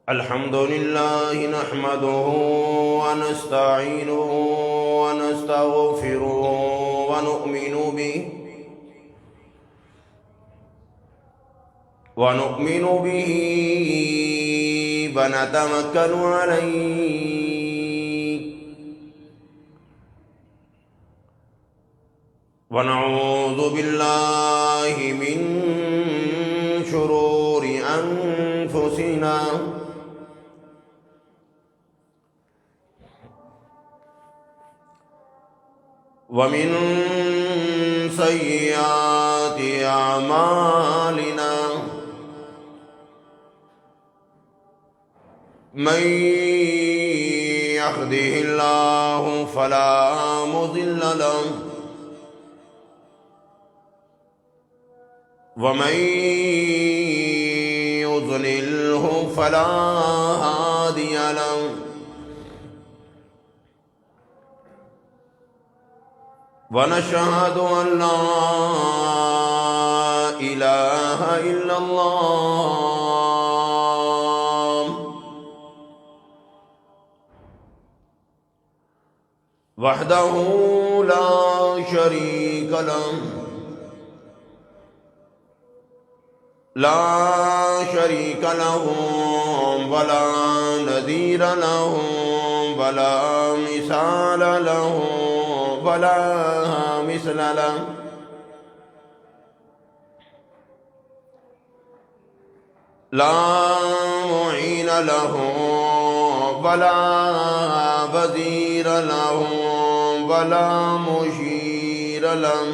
الحمد لله نحمده ونستعينه ونستغفره ونؤمن به ونتوكل عليه ونعوذ بالله من شرور أنفسنا ومن سيئات أعمالنا من يهده الله فلا مضل له ومن يضلله فلا هادي له ونشهد أن لا إله إلا الله وحده لا شريك له ولا نذير له ولا مثال له ولا مثل له لا معين له ولا وزير له ولا مشير له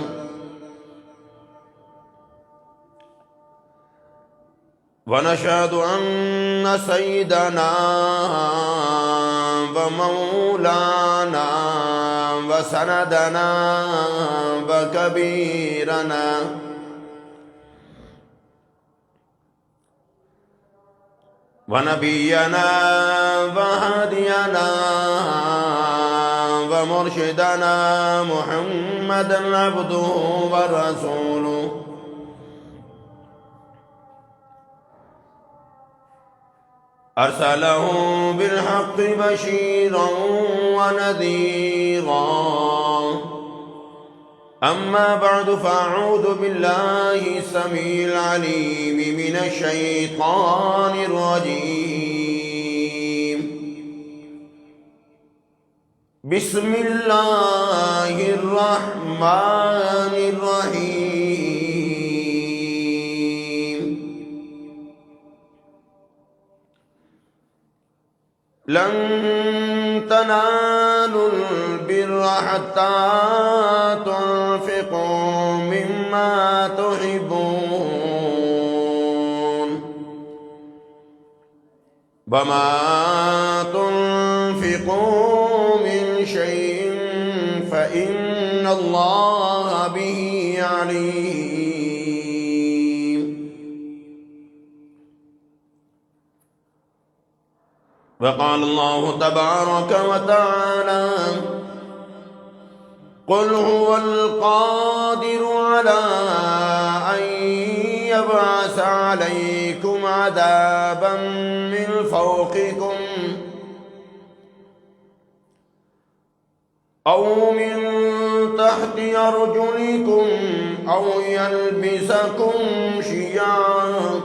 ونشهد أن سيدنا ومولانا وسندنا وكبيرنا ونبينا وهدينا ومرشدنا محمدا عبده ورسوله أرسله بالحق بشيرا ونذيرا أما بعد فأعوذ بالله السميع العليم من الشيطان الرجيم بسم الله الرحمن الرحيم لن تنالوا البر حتى تنفقوا مما تحبون وما تنفقوا من شيء فإن الله به عليم. وقال الله تبارك وتعالى قل هو القادر على أن يبعث عليكم عذابا من فوقكم أو من تحت أرجلكم أو يلبسكم شيعا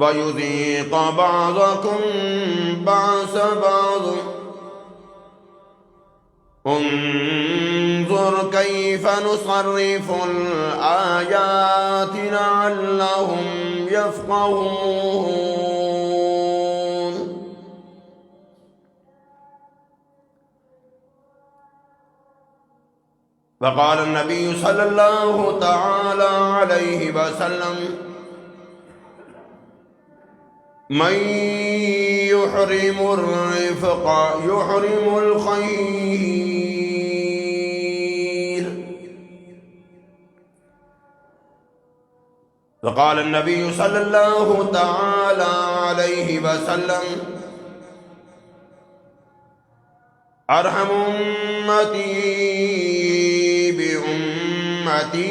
ويذيق بعضكم بأس بعض انظر كيف نصرف الآيات لعلهم يفقهون. وقال النبي صلى الله تعالى عليه وسلم من يحرم الرفق يحرم الخير وقال النبي صلى الله تعالى عليه وسلم ارحم امتی بامتی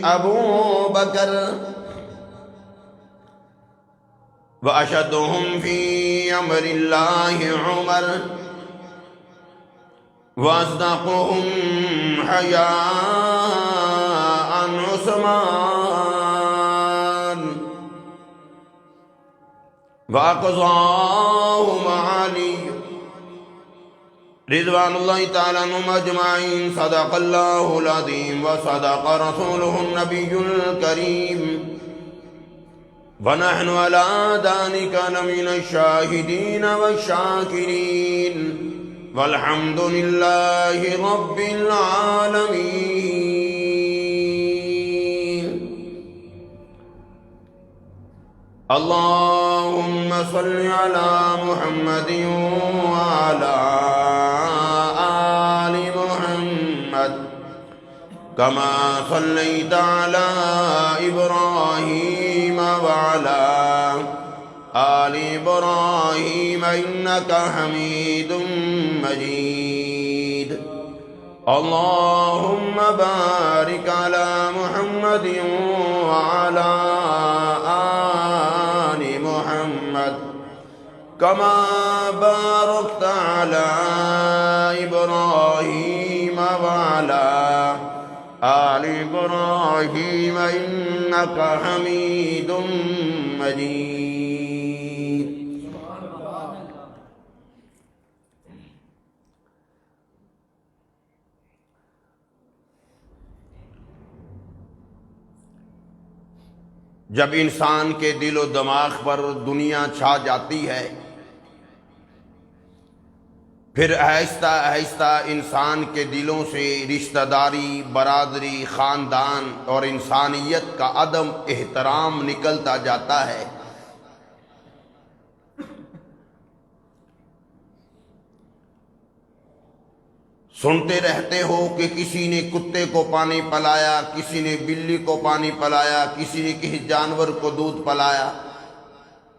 ابو بکر واشدهم في امر الله عمر واصدقهم حیاء عثمان واقضاهم علی رضوان اللہ تعالی عنہم اجمعین. صدق اللہ العظیم وصدق رسولہ النبی الکریم ونحن على ذلك لمن الشاہدین والشاکرین والحمد للہ رب العالمین. اللہم صل علی محمد وعلی آل محمد کما صلیت علی ابراہیم وعلی آل ابراہیم انک حمید مجید. اللہم بارک علی محمد وعلی آل محمد کما بارکت علی ابراہیم وعلی آل ابراہیم انک حمید مجید. جب انسان کے دل و دماغ پر دنیا چھا جاتی ہے پھر آہستہ آہستہ انسان کے دلوں سے رشتہ داری، برادری، خاندان اور انسانیت کا عدم احترام نکلتا جاتا ہے. سنتے رہتے ہو کہ کسی نے کتے کو پانی پلایا، کسی نے بلی کو پانی پلایا، کسی نے کسی جانور کو دودھ پلایا.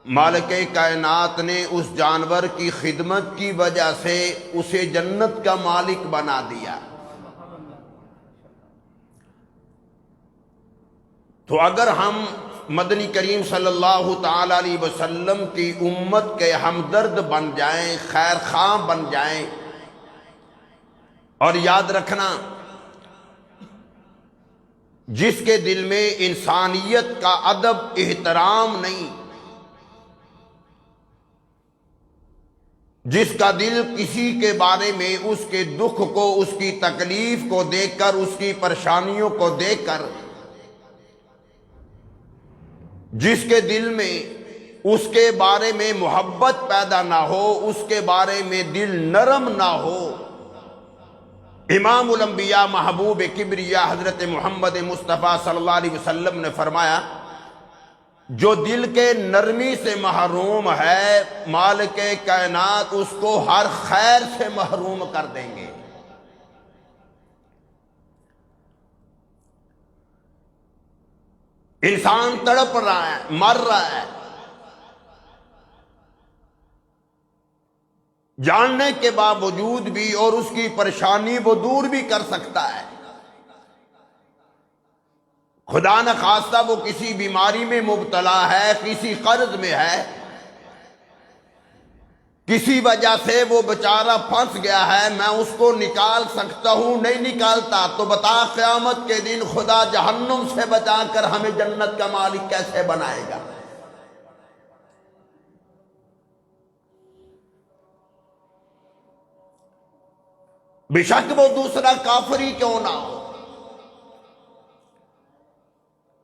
مالک کائنات نے اس جانور کی خدمت کی وجہ سے اسے جنت کا مالک بنا دیا. تو اگر ہم مدنی کریم صلی اللہ تعالی علیہ وسلم کی امت کے ہمدرد بن جائیں، خیر خواہ بن جائیں، اور یاد رکھنا جس کے دل میں انسانیت کا ادب احترام نہیں، جس کا دل کسی کے بارے میں اس کے دکھ کو، اس کی تکلیف کو دیکھ کر، اس کی پریشانیوں کو دیکھ کر، جس کے دل میں اس کے بارے میں محبت پیدا نہ ہو، اس کے بارے میں دل نرم نہ ہو. امام الانبیاء محبوب کبریا حضرت محمد مصطفیٰ صلی اللہ علیہ وسلم نے فرمایا جو دل کے نرمی سے محروم ہے مالک کائنات اس کو ہر خیر سے محروم کر دیں گے. انسان تڑپ رہا ہے، مر رہا ہے، جاننے کے باوجود بھی، اور اس کی پریشانی وہ دور بھی کر سکتا ہے. خدا نخواستہ وہ کسی بیماری میں مبتلا ہے، کسی قرض میں ہے، کسی وجہ سے وہ بیچارہ پھنس گیا ہے، میں اس کو نکال سکتا ہوں، نہیں نکالتا تو بتا قیامت کے دن خدا جہنم سے بچا کر ہمیں جنت کا مالک کیسے بنائے گا. بے شک وہ دوسرا کافر ہی کیوں نہ ہو،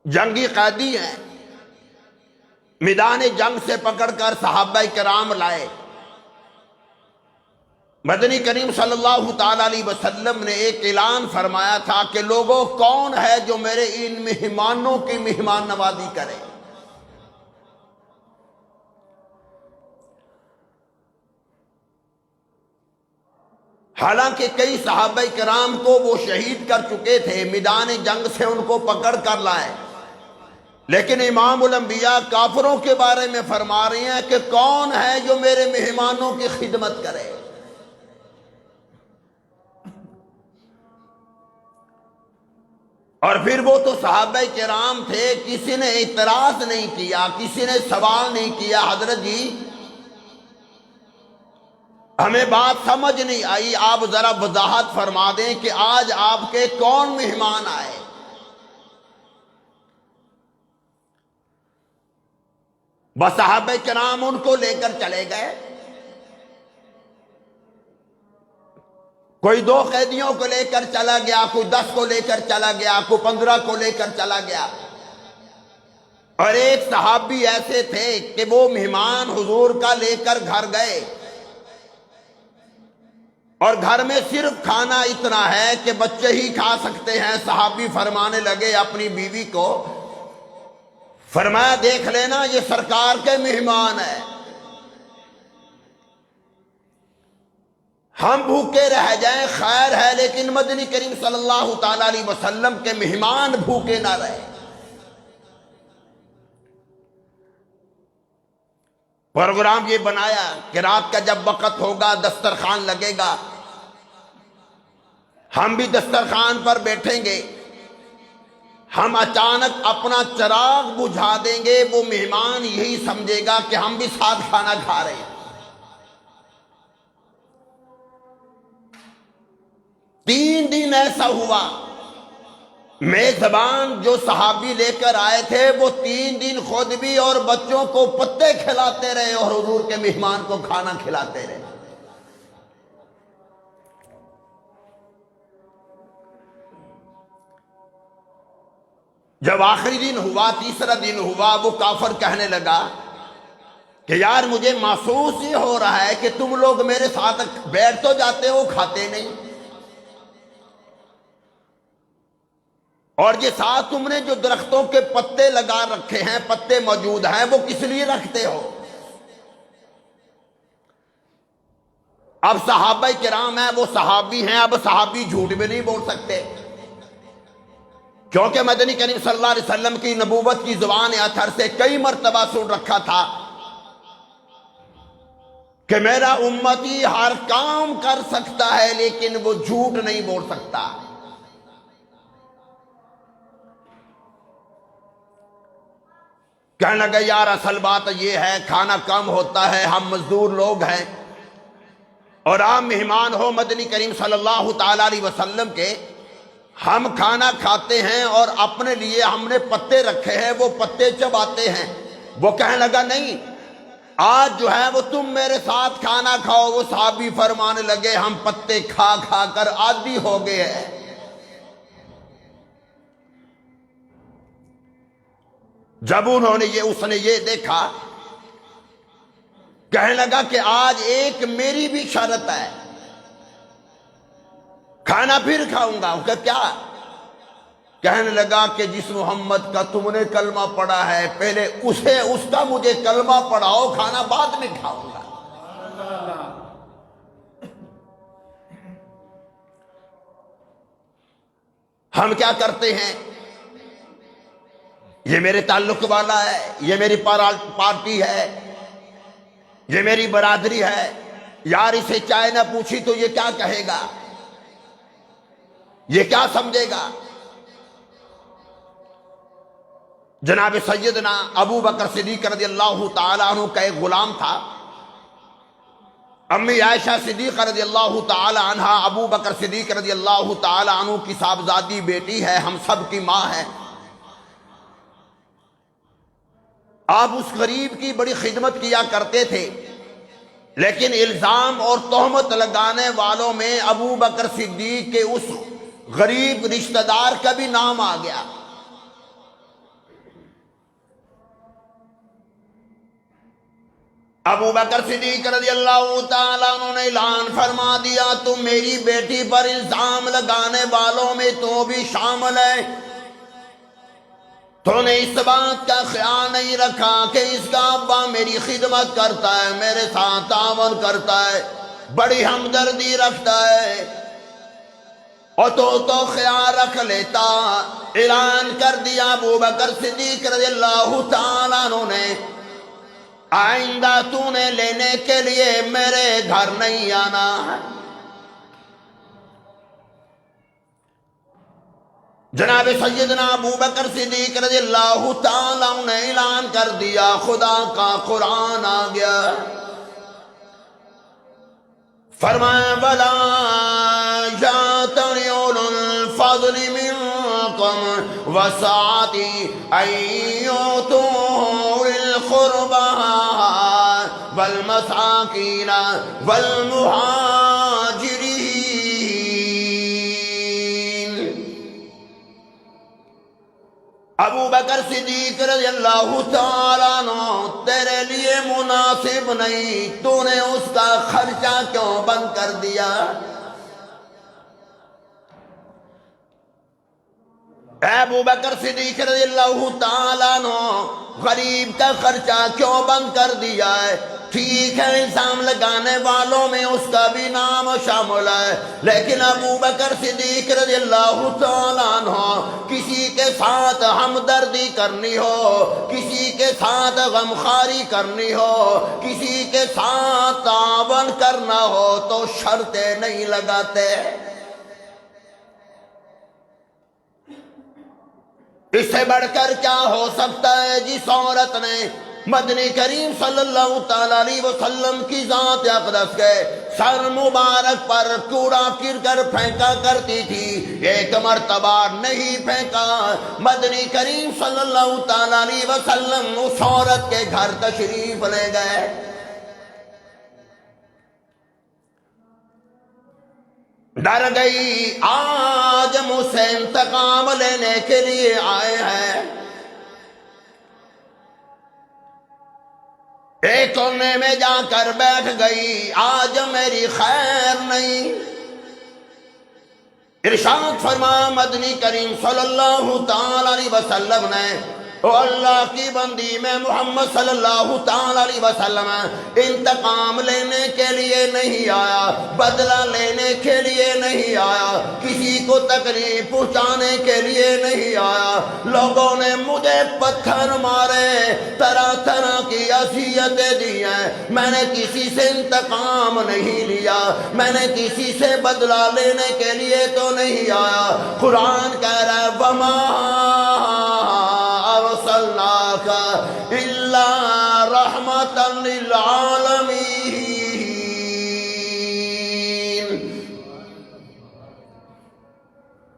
جنگی قیدی ہیں، میدان جنگ سے پکڑ کر صحابہ کرام لائے. مدنی کریم صلی اللہ تعالی علیہ وسلم نے ایک اعلان فرمایا تھا کہ لوگوں کون ہے جو میرے ان مہمانوں کی مہمان نوازی کرے. حالانکہ کئی صحابہ کرام کو وہ شہید کر چکے تھے، میدان جنگ سے ان کو پکڑ کر لائے. لیکن امام الانبیاء کافروں کے بارے میں فرما رہے ہیں کہ کون ہے جو میرے مہمانوں کی خدمت کرے؟ اور پھر وہ تو صحابہ کرام تھے، کسی نے اعتراض نہیں کیا، کسی نے سوال نہیں کیا، حضرت جی ہمیں بات سمجھ نہیں آئی، آپ ذرا وضاحت فرما دیں کہ آج آپ کے کون مہمان آئے؟ بس صحابہ کرام ان کو لے کر چلے گئے، کوئی 2 قیدیوں کو لے کر چلا گیا، کوئی 10 کو لے کر چلا گیا، کوئی 15 کو لے کر چلا گیا، اور ایک صحابی ایسے تھے کہ وہ مہمان حضور کا لے کر گھر گئے، اور گھر میں صرف کھانا اتنا ہے کہ بچے ہی کھا سکتے ہیں۔ صحابی فرمانے لگے اپنی بیوی کو، فرمایا دیکھ لینا یہ سرکار کے مہمان ہیں، ہم بھوکے رہ جائیں خیر ہے، لیکن مدنی کریم صلی اللہ تعالی علیہ وسلم کے مہمان بھوکے نہ رہے۔ پروگرام یہ بنایا کہ رات کا جب وقت ہوگا دسترخوان لگے گا، ہم بھی دسترخوان پر بیٹھیں گے، ہم اچانک اپنا چراغ بجھا دیں گے، وہ مہمان یہی سمجھے گا کہ ہم بھی ساتھ کھانا کھا رہے ہیں۔ 3 دن ایسا ہوا، میزبان جو صحابی لے کر آئے تھے وہ 3 دن خود بھی اور بچوں کو پتے کھلاتے رہے اور حضور کے مہمان کو کھانا کھلاتے رہے۔ جب آخری دن ہوا، تیسرا دن ہوا، وہ کافر کہنے لگا کہ یار مجھے محسوس یہ ہو رہا ہے کہ تم لوگ میرے ساتھ بیٹھ تو جاتے ہو، کھاتے نہیں، اور یہ ساتھ تم نے جو درختوں کے پتے لگا رکھے ہیں، پتے موجود ہیں، وہ کس لیے رکھتے ہو؟ اب صحابہ کرام ہیں، وہ صحابی ہیں، اب صحابی جھوٹ بھی نہیں بول سکتے، کیونکہ مدنی کریم صلی اللہ علیہ وسلم کی نبوت کی زبان اطہر سے کئی مرتبہ سن رکھا تھا کہ میرا امتی ہر کام کر سکتا ہے لیکن وہ جھوٹ نہیں بول سکتا۔ کہنے لگا یار اصل بات یہ ہے، کھانا کم ہوتا ہے، ہم مزدور لوگ ہیں، اور آپ مہمان ہو مدنی کریم صلی اللہ تعالی علیہ وسلم کے، ہم کھانا کھاتے ہیں اور اپنے لیے ہم نے پتے رکھے ہیں، وہ پتے چباتے ہیں۔ وہ کہنے لگا نہیں، آج جو ہے وہ تم میرے ساتھ کھانا کھاؤ۔ وہ صحابی فرمانے لگے ہم پتے کھا کھا کر عادی ہو گئے ہیں۔ جب اس نے یہ دیکھا، کہنے لگا کہ آج ایک میری بھی شرط ہے، کھانا پھر کھاؤں گا۔ کہ کیا؟ کہنے لگا کہ جس محمد کا تم نے کلمہ پڑھا ہے پہلے اس کا مجھے کلمہ پڑھاؤ، کھانا بعد میں کھاؤں گا۔ ہم کیا کرتے ہیں، یہ میرے تعلق والا ہے، یہ میری پارٹی ہے، یہ میری برادری ہے، یار اسے چائے نہ پوچھی تو یہ کیا کہے گا، یہ کیا سمجھے گا۔ جناب سیدنا ابو بکر صدیق رضی اللہ تعالیٰ عنہ کا ایک غلام تھا، امی عائشہ صدیق رضی اللہ تعالیٰ عنہ ابو بکر صدیق رضی اللہ تعالیٰ عنہ کی صاحبزادی بیٹی ہے، ہم سب کی ماں ہے۔ آپ اس غریب کی بڑی خدمت کیا کرتے تھے، لیکن الزام اور تہمت لگانے والوں میں ابو بکر صدیق کے اس غریب رشتہ دار کا بھی نام آ گیا۔ ابو بکر صدیق رضی اللہ تعالیٰ عنہ نے اعلان فرما دیا تم میری بیٹی پر الزام لگانے والوں میں تو بھی شامل ہے۔ تو نے اس بات کا خیال نہیں رکھا کہ اس کا ابا میری خدمت کرتا ہے، میرے ساتھ تعاون کرتا ہے، بڑی ہمدردی رکھتا ہے، اور تو خیال رکھ لیتا اعلان کر دیا ابو بکر صدیق رضی اللہ تعالیٰ عنہ نے، آئندہ تو نے لینے کے لیے میرے گھر نہیں آنا ہے۔ جناب سیدنا ابو بکر صدیق رضی اللہ تعالیٰ عنہ نے اعلان کر دیا، خدا کا قرآن آ گیا، فرمایا وَلَا يَأْتَلِ أُولُو الْفَضْلِ مِنكُمْ وَالسَّعَةِ أَن يُؤْتُوا أُولِي الْقُرْبَى وَالْمَسَاكِينَ وَالْمُهَاجِرِينَ۔ ابو بکر صدیق رضی اللہ تعالیٰ عنہ، تیرے لیے مناسب نہیں، تو نے اس کا خرچہ کیوں بند کر دیا؟ اے ابو بکر صدیق رضی اللہ تعالیٰ عنہ، غریب کا خرچہ کیوں بند کر دیا ہے؟ ٹھیک ہے الزام لگانے والوں میں اس کا بھی نام شامل ہے، لیکن ابو بکر صدیق رضی اللہ تعالیٰ عنہ کسی کے ساتھ ہمدردی کرنی ہو، کسی کے ساتھ غمخواری کرنی ہو، کسی کے ساتھ تعاون کرنا ہو تو شرطیں نہیں لگاتے۔ اس سے بڑھ کر کیا ہو سکتا ہے؟ جس عورت نے مدنی کریم صلی اللہ تعالیٰ علیہ وسلم کی ذات اقدس کے سر مبارک پر کوڑا کرکٹ پھینکا کرتی تھی، ایک مرتبہ نہیں پھینکا، مدنی کریم صلی اللہ تعالیٰ علیہ وسلم اس عورت کے گھر تشریف لے گئے۔ ڈر گئی، آج مجھ سے انتقام لینے کے لیے آئے ہیں۔ ایک کونے میں جا کر بیٹھ گئی، آج میری خیر نہیں۔ ارشاد فرما مدنی کریم صلی اللہ تعالی علیہ وسلم نے، او اللہ کی بندی میں محمد صلی اللہ تعالی علیہ وسلم انتقام لینے کے لیے نہیں آیا، بدلہ لینے کے لیے نہیں آیا، کسی کو تکلیف پہنچانے کے لیے نہیں آیا۔ لوگوں نے مجھے پتھر مارے، طرح طرح کی اذیتیں دی ہیں، میں نے کسی سے انتقام نہیں لیا، میں نے کسی سے بدلہ لینے کے لیے تو نہیں آیا۔ قرآن کہہ رہا ہے وَمَا أَرْسَلْنَاكَ إِلَّا رَحْمَةً لِلْعَالَمِينَ۔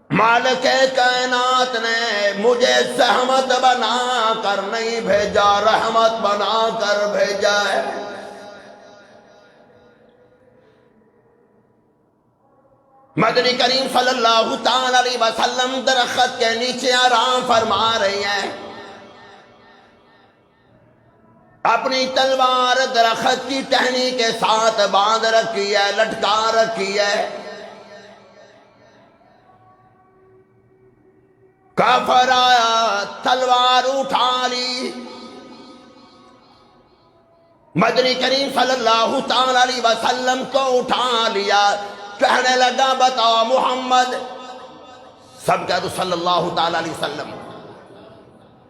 مالک کائنات نے مجھے زحمت بنا کر نہیں بھیجا، رحمت بنا کر بھیجا ہے۔ مدنی کریم صلی اللہ تعالی علیہ وسلم درخت کے نیچے آرام فرما رہی ہیں، اپنی تلوار درخت کی ٹہنی کے ساتھ باندھ رکھی ہے، لٹکا رکھی ہے۔ کافر آیا، تلوار اٹھا لی، مدنی کریم صلی اللہ تعالی علیہ وسلم کو اٹھا لیا، کہنے لگا بتاؤ محمد، سب کہہ دو صلی اللہ تعالی علیہ وسلم،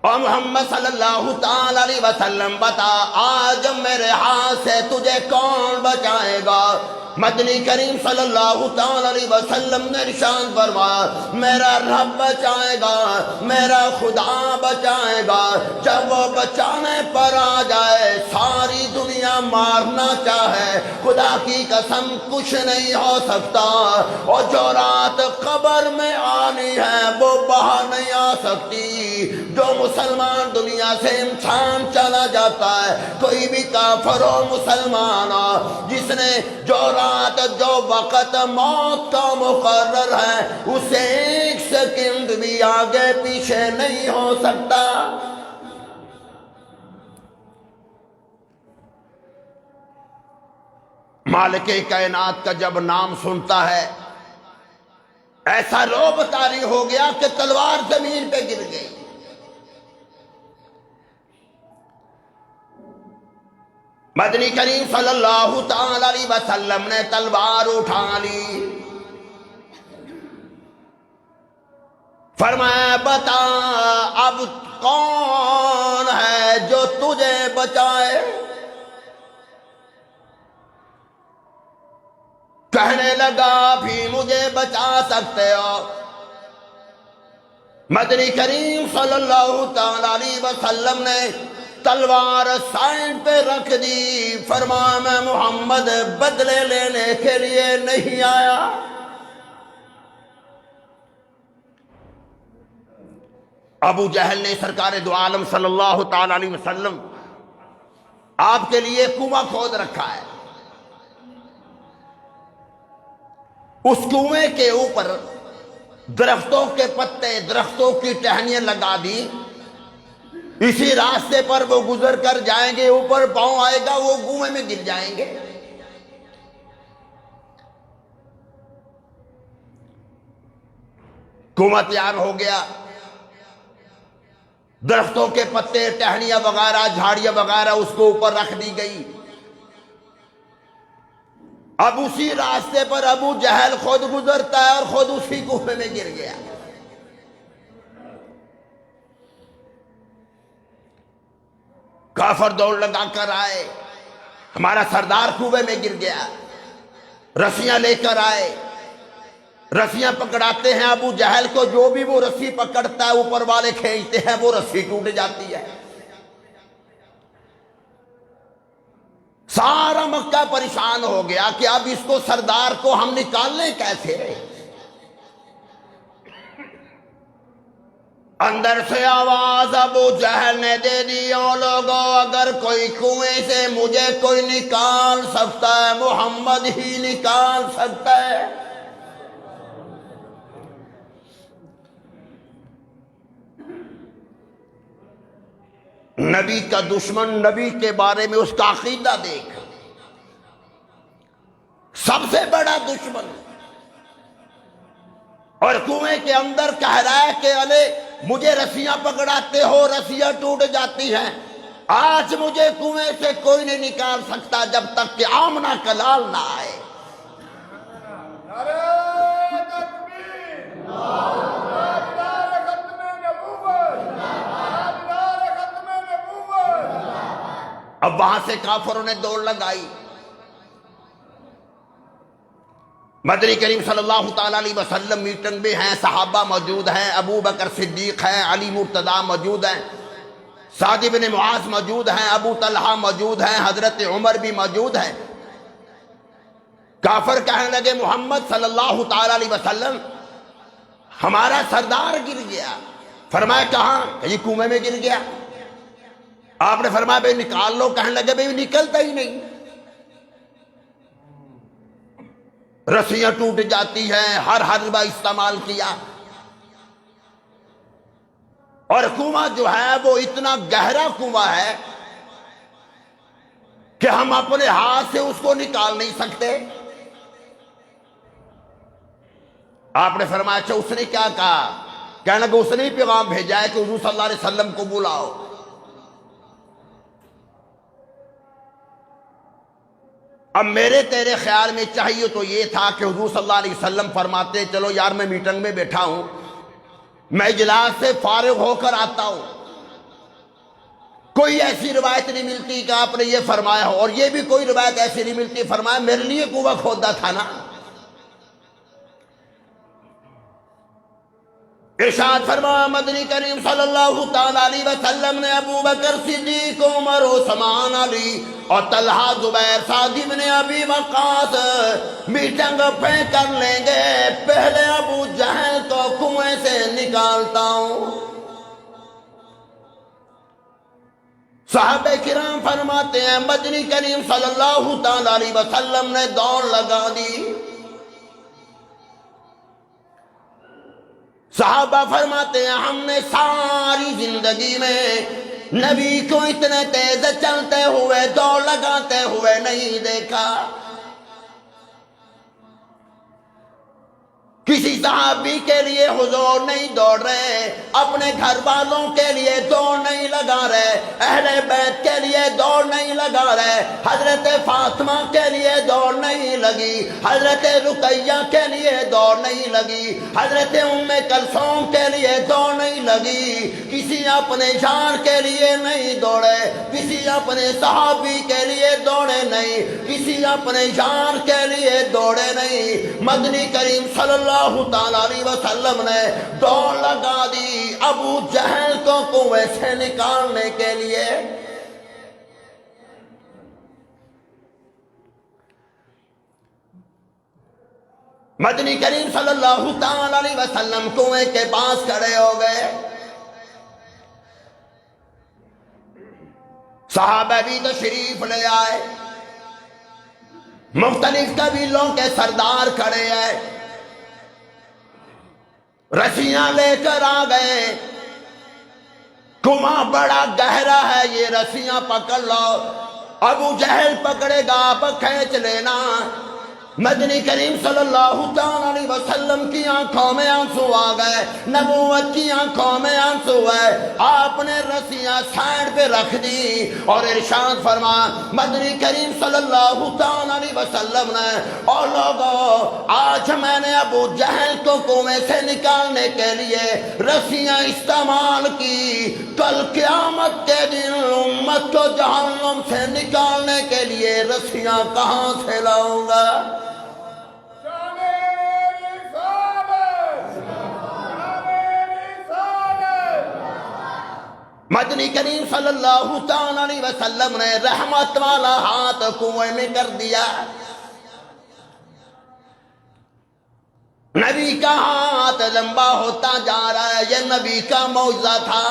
اور محمد صلی اللہ تعالی علیہ وسلم بتا آج میرے ہاتھ سے تجھے کون بچائے گا؟ مدنی کریم صلی اللہ تعالی علیہ وسلم نے ارشاد فرمایا میرا رب بچائے گا، میرا خدا بچائے گا۔ جب وہ بچانے پر آ جائے، ساری دنیا مارنا چاہے، خدا کی قسم کچھ نہیں ہو سکتا، اور جو رات قبر میں آنی ہے وہ باہر نہیں آ سکتی۔ جو مسلمان دنیا سے انسان چلا جاتا ہے، کوئی بھی کافر و مسلمان جس نے جو رات جو وقت موت کا مقرر ہے، اسے ایک سیکنڈ بھی آگے پیچھے نہیں ہو سکتا۔ مالک کائنات کا جب نام سنتا ہے، ایسا رعب طاری ہو گیا کہ تلوار زمین پہ گر گئی۔ مدنی کریم صلی اللہ تعالی علیہ وسلم نے تلوار اٹھا لی، فرمایا بتا اب کون ہے جو تجھے بچائے؟ کہنے لگا بھی مجھے بچا سکتے ہو۔ مدنی کریم صلی اللہ تعالی علیہ وسلم نے تلوار سائن پہ رکھ دی، فرمایا میں محمد بدلے لینے کے لیے نہیں آیا۔ ابو جہل نے سرکار دو عالم صلی اللہ تعالی علیہ وسلم آپ کے لیے کنواں کھود رکھا ہے، اس کنویں کے اوپر درختوں کے پتے، درختوں کی ٹہنیاں لگا دی، اسی راستے پر وہ گزر کر جائیں گے، اوپر پاؤں آئے گا وہ کنویں میں گر جائیں گے۔ کنواں تیار ہو گیا، درختوں کے پتے، ٹہنیاں وغیرہ، جھاڑیاں وغیرہ اس کو اوپر رکھ دی گئی۔ اب اسی راستے پر ابو جہل خود گزرتا ہے اور خود اسی کنویں میں گر گیا۔ کافر دوڑ لگا کر آئے، ہمارا سردار کنویں میں گر گیا، رسیاں لے کر آئے، رسیاں پکڑاتے ہیں ابو جہل کو، جو بھی وہ رسی پکڑتا ہے اوپر والے کھینچتے ہیں، وہ رسی ٹوٹ جاتی ہے۔ سارا مکہ پریشان ہو گیا کہ اب اس کو سردار کو ہم نکالنے کیسے؟ اندر سے آواز ابو جہل نے دے دی، او لوگو اگر کوئی کنویں سے مجھے کوئی نکال سکتا ہے محمد ہی نکال سکتا ہے۔ نبی کا دشمن، نبی کے بارے میں اس کا عقیدہ دیکھ، سب سے بڑا دشمن، اور کنویں کے اندر کہہ رہا ہے کہ ارے مجھے رسیاں پکڑاتے ہو، رسیاں ٹوٹ جاتی ہیں، آج مجھے کنویں سے کوئی نہیں نکال سکتا جب تک کہ آمنہ کا لال نہ آئے۔ اب وہاں سے کافروں نے دوڑ لگائی۔ مدنی کریم صلی اللہ تعالی علیہ وسلم میٹنگ میں ہیں، صحابہ موجود ہیں، ابو بکر صدیق ہیں، علی مرتضیٰ موجود ہیں، سعد بن معاذ موجود ہیں، ابو طلحہ موجود ہیں، حضرت عمر بھی موجود ہیں۔ کافر کہنے لگے محمد صلی اللہ تعالی علیہ وسلم ہمارا سردار گر گیا۔ فرمایا کہاں؟ کہ یہ کنویں میں گر گیا۔ آپ نے فرمایا بھئی نکال لو، کہنے لگے بھئی نکلتا ہی نہیں، رسیاں ٹوٹ جاتی ہیں، ہر حربہ استعمال کیا، اور کنواں جو ہے وہ اتنا گہرا کنواں ہے کہ ہم اپنے ہاتھ سے اس کو نکال نہیں سکتے۔ آپ نے فرمایا اچھا اس نے کیا کہا؟ کہنے لگے اس نے پیغام بھیجا ہے کہ حضور صلی اللہ علیہ وسلم کو بلاؤ۔ اب میرے تیرے خیال میں چاہیے تو یہ تھا کہ حضور صلی اللہ علیہ وسلم فرماتے چلو یار میں میٹنگ میں بیٹھا ہوں، میں اجلاس سے فارغ ہو کر آتا ہوں، کوئی ایسی روایت نہیں ملتی کہ آپ نے یہ فرمایا ہو، اور یہ بھی کوئی روایت ایسی نہیں ملتی فرمایا میرے لیے کنواں کھودا تھا نا۔ ارشاد فرمایا مدنی کریم صلی اللہ تعالی علیہ وسلم نے ابو بکر صدیق، عمر، عثمان، علی اور طلحہ، زبیر، سعد بن ابی وقاص میٹنگ پہ کر لیں گے، پہلے ابو جہل کو کنویں سے نکالتا ہوں۔ صحابہ کرام فرماتے ہیں مدنی کریم صلی اللہ تعالی علیہ وسلم نے دوڑ لگا دی۔ صحابہ فرماتے ہیں ہم نے ساری زندگی میں نبی کو اتنے تیز چلتے ہوئے، دوڑ لگاتے ہوئے نہیں دیکھا۔ کسی کسی صحابی کے لیے حضور نہیں دوڑ رہے، اپنے گھر والوں کے لیے دوڑ نہیں لگا رہے، اہل بیت کے لیے دوڑ نہیں لگا رہے، حضرت فاطمہ کے لیے دوڑ نہیں لگی، حضرت رقیہ کے لیے دوڑ نہیں لگی، حضرت ام کلثوم کے لیے دوڑ نہیں لگی، کسی اپنے جان کے لیے نہیں دوڑے، کسی اپنے صحابی کے لیے دوڑے نہیں، کسی اپنے جان کے لیے دوڑے نہیں۔ مدنی کریم صلی اللہ تعالیٰ علیہ وسلم نے دوڑ لگا دی ابو جہل کو کنویں سے نکالنے کے لیے۔ مدنی کریم صلی اللہ تعالیٰ علیہ وسلم کنویں کے پاس کھڑے ہو گئے، صحابہ بھی تشریف لے آئے، مختلف قبیلوں کے سردار کھڑے ہیں، رسیاں لے کر آ گئے، کنواں بڑا گہرا ہے، یہ رسیاں پکڑ لو، ابو جہل پکڑے گا آپ کھینچ لینا۔ مدنی کریم صلی اللہ تعالیٰ علیہ وسلم کی آنکھوں میں آنسو آ گئے، نبوت کی آنکھوں میں آنسو ہے، آپ نے رسیاں سائڈ پہ رکھ دی اور ارشاد فرما مدنی کریم صلی اللہ تعالیٰ علیہ وسلم نے، اور لوگوں آج میں نے ابو جہل کو کنویں سے نکالنے کے لیے رسیاں استعمال کی، کل قیامت کے دن امت کو جہنم سے نکالنے کے لیے رسیاں کہاں سے لاؤں گا؟ مدنی کریم صلی اللہ تعالیٰ علیہ وسلم نے رحمت والا ہاتھ کنویں میں کر دیا، نبی کا ہاتھ لمبا ہوتا جا رہا ہے، یہ نبی کا معجزہ تھا۔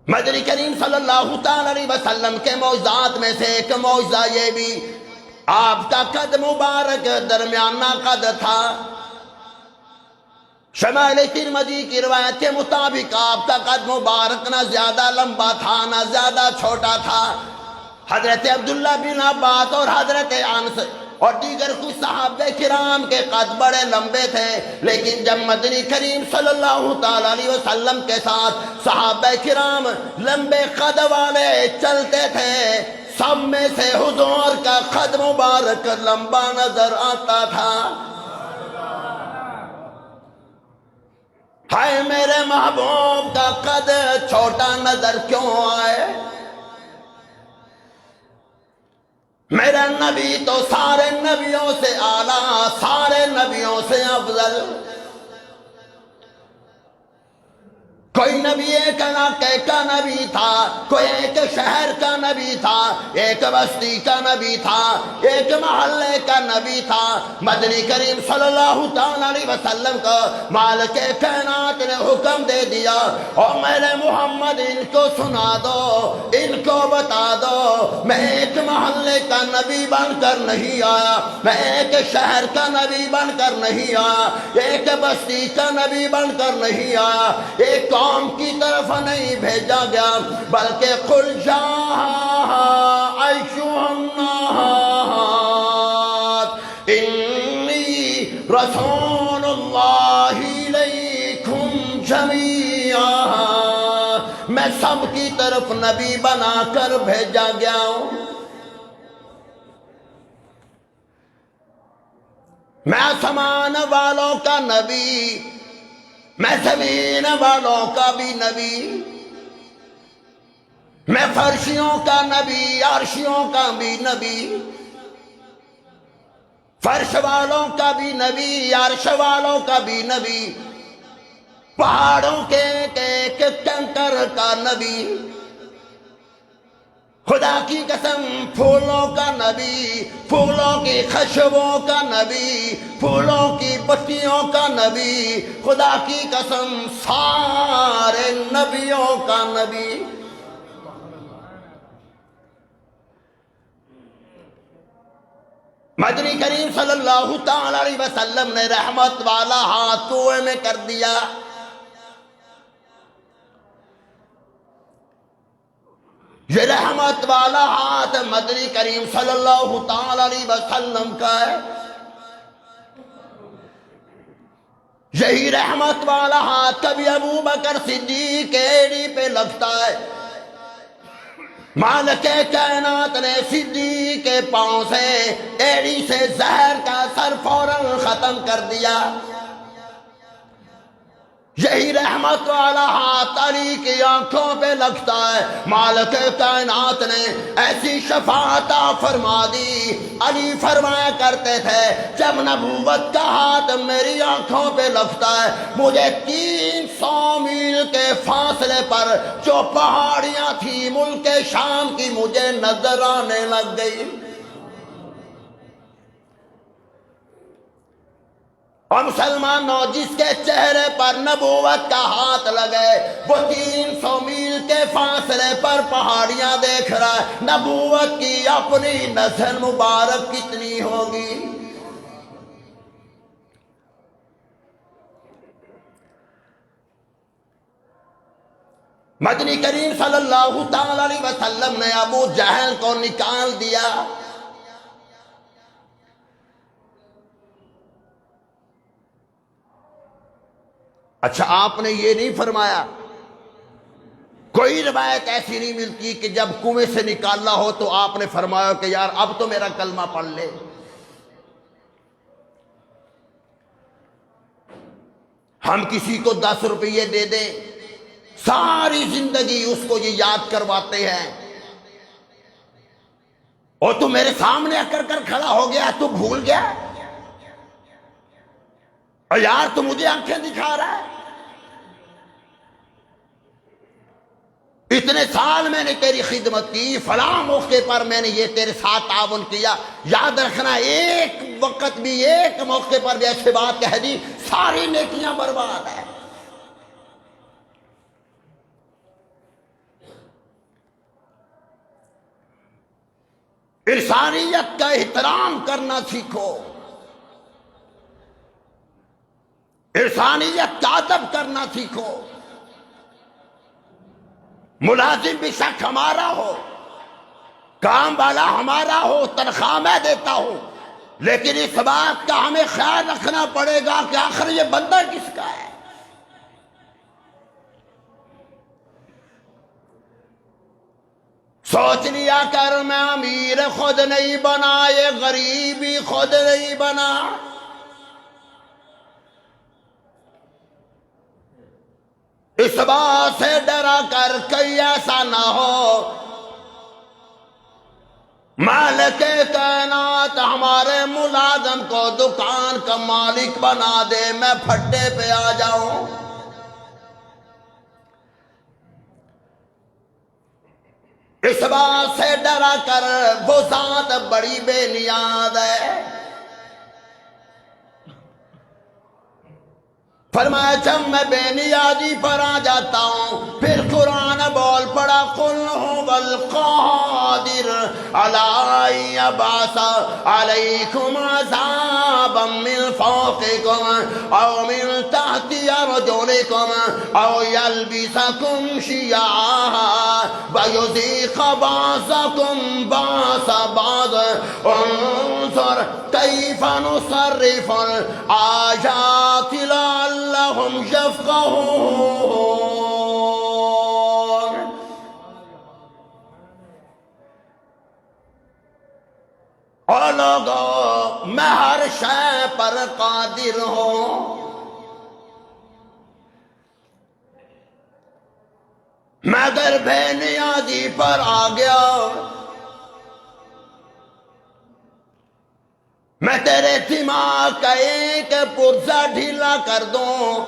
مدنی کریم صلی اللہ تعالیٰ علیہ وسلم کے معجزات میں سے ایک معجزہ یہ بھی، آپ کا قد مبارک درمیانہ قد تھا، شمائل ترمذی کی روایت کے مطابق آپ کا قد مبارک نہ زیادہ لمبا تھا نہ زیادہ چھوٹا تھا۔ حضرت عبداللہ بن عباس اور حضرت انس اور دیگر کچھ صحابہ کرام کے قد بڑے لمبے تھے، لیکن جب مدنی کریم صلی اللہ تعالیٰ علیہ وسلم کے ساتھ صحابہ کرام لمبے قد والے چلتے تھے، سب میں سے حضور کا قد مبارک لمبا نظر آتا تھا۔ ہائے میرے محبوب کا قد چھوٹا نظر کیوں آئے؟ میرا نبی تو سارے نبیوں سے اعلیٰ، سارے نبیوں سے افضل، کوئی نبی ایک علاقے کا نبی تھا، کوئی ایک شہر کا نبی تھا، ایک بستی کا نبی تھا، ایک محلے کا نبی تھا۔ مدنی کریم صلی اللہ تعالیٰ علیہ وسلم کو مالک کائنات نے حکم دے دیا، اور میرے محمد ان کو سنا دو، ان کو بتا دو، میں ایک محلے کا نبی بن کر نہیں آیا، میں ایک شہر کا نبی بن کر نہیں آیا، ایک بستی کا نبی بن کر نہیں آیا، ایک قوم کی طرف نہیں بھیجا گیا، بلکہ قل جاء ایھا الناس انی رسول اللہ الیکم جمیعا، میں سب کی طرف نبی بنا کر بھیجا گیا ہوں۔ میں آسمان والوں کا نبی، میں زمین والوں کا بھی نبی، میں فرشیوں کا نبی، عرشیوں کا بھی نبی، فرش والوں کا بھی نبی، عرش والوں کا بھی نبی، پہاڑوں کے ایک کنکر کا نبی، خدا کی قسم پھولوں کا نبی، پھولوں کی خوشبوؤں کا نبی، پھولوں کی پتیوں کا نبی، خدا کی قسم سارے نبیوں کا نبی۔ مدنی کریم صلی اللہ تعالیٰ علیہ وسلم نے رحمت والا ہاتھ کنویں میں کر دیا، یہ رحمت رحمت والا ہاتھ مدنی کریم صلی اللہ تعالی علیہ وسلم کا ہے، یہی رحمت والا ہاتھ کبھی ابو بکر صدیق کے ایڑی پہ لگتا ہے، مالک کائنات نے صدیق کے پاؤں سے ایڑی سے زہر کا اثر فوراً ختم کر دیا، یہی رحمت والا ہاتھ علی کی آنکھوں پہ لگتا ہے، مالک کائنات نے ایسی شفاعت فرما دی۔ علی فرمایا کرتے تھے جب نبوت کا ہاتھ میری آنکھوں پہ لگتا ہے مجھے 300 میل کے فاصلے پر جو پہاڑیاں تھی ملک شام کی مجھے نظر آنے لگ گئی، اور مسلمانوں جس کے چہرے پر نبوت کا ہاتھ لگے وہ 300 میل کے فاصلے پر پہاڑیاں دیکھ رہا ہے، نبوت کی اپنی نظر مبارک کتنی ہوگی۔ مدنی کریم صلی اللہ تعالی علیہ وسلم نے ابو جہل کو نکال دیا، اچھا آپ نے یہ نہیں فرمایا، کوئی روایت ایسی نہیں ملتی کہ جب کنویں سے نکالنا ہو تو آپ نے فرمایا کہ یار اب تو میرا کلمہ پڑھ لے۔ ہم کسی کو 10 روپے دے دیں ساری زندگی اس کو یہ یاد کرواتے ہیں، اور تو میرے سامنے آ کر کھڑا ہو گیا تو بھول گیا، اور یار تو مجھے آنکھیں دکھا رہا ہے، اتنے سال میں نے تیری خدمت کی، فلاں موقع پر میں نے یہ تیرے ساتھ تعاون کیا، یاد رکھنا ایک وقت بھی ایک موقع پر بھی ایسی بات کہہ دی ساری نیکیاں برباد ہے۔ انسانیت کا احترام کرنا سیکھو، انسانیت کا ادب کرنا سیکھو، ملازم بھی شک ہمارا ہو، کام والا ہمارا ہو، تنخواہ میں دیتا ہوں، لیکن اس بات کا ہمیں خیال رکھنا پڑے گا کہ آخر یہ بندہ کس کا ہے۔ سوچ لیا کر میں امیر خود نہیں بنا، یہ غریبی خود نہیں بنا، اس بات سے ڈرا کر کہیں ایسا نہ ہو مالک کائنات ہمارے ملازم کو دکان کا مالک بنا دے، میں پھٹے پہ آ جاؤں۔ اس بات سے ڈرا کر وہ ذات بڑی بے نیاز ہے، فرمایا جب میں بے نیازی پر آ جاتا ہوں پھر قرآن بول پڑا قل هو القادر علی ان یبعث علیکم عذابا من فوقکم او من تحت ارجلکم او یلبسکم شیعا ویذیق بعضکم بعض بعض انظر کیف نصرف الآیات لعلہم یفقہون۔ اور لوگوں میں ہر شے پر قادر ہوں، میں اگر بے نیازی پر آ گیا میں تیرے دماغ کا ایک پرزہ ڈھیلا کر دوں،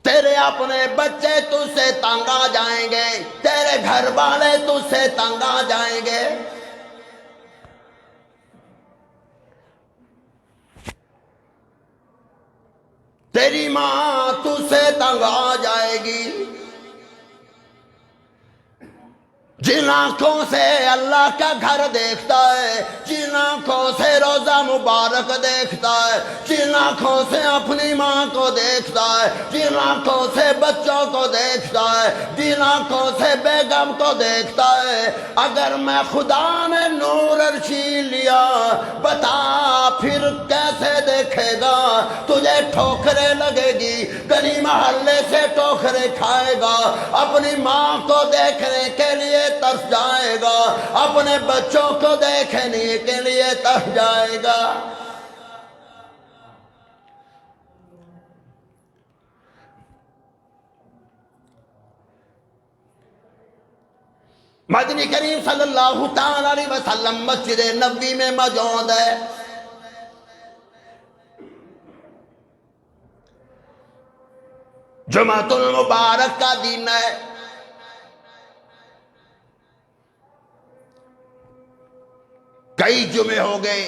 تیرے اپنے بچے تجھ سے تنگ آ جائیں گے، تیرے گھر والے تجھ سے تنگ آ جائیں گے، تیری ماں تجھ سے تنگ آ جائے گی، جن آنکھوں سے اللہ کا گھر دیکھتا ہے، جن آنکھوں سے روزہ مبارک دیکھتا ہے، جن آنکھوں سے اپنی ماں کو دیکھتا ہے، جن آنکھوں سے بچوں کو دیکھتا ہے، جن آنکھوں سے بیگم کو دیکھتا ہے، اگر میں خدا نے نور چھین لیا، بتا پھر کیسے دیکھے گا؟ تجھے ٹھوکریں لگے گی، گلی محلے سے ٹھوکریں کھائے گا، اپنی ماں کو دیکھنے کے لیے ترس جائے گا، اپنے بچوں کو دیکھنے کے لیے ترس جائے گا۔ مدنی کریم صلی اللہ تعالی علیہ وسلم مسجد نبوی میں موجود ہے۔ جمعۃ المبارک کا دن ہے۔ کئی جمعے ہو گئے،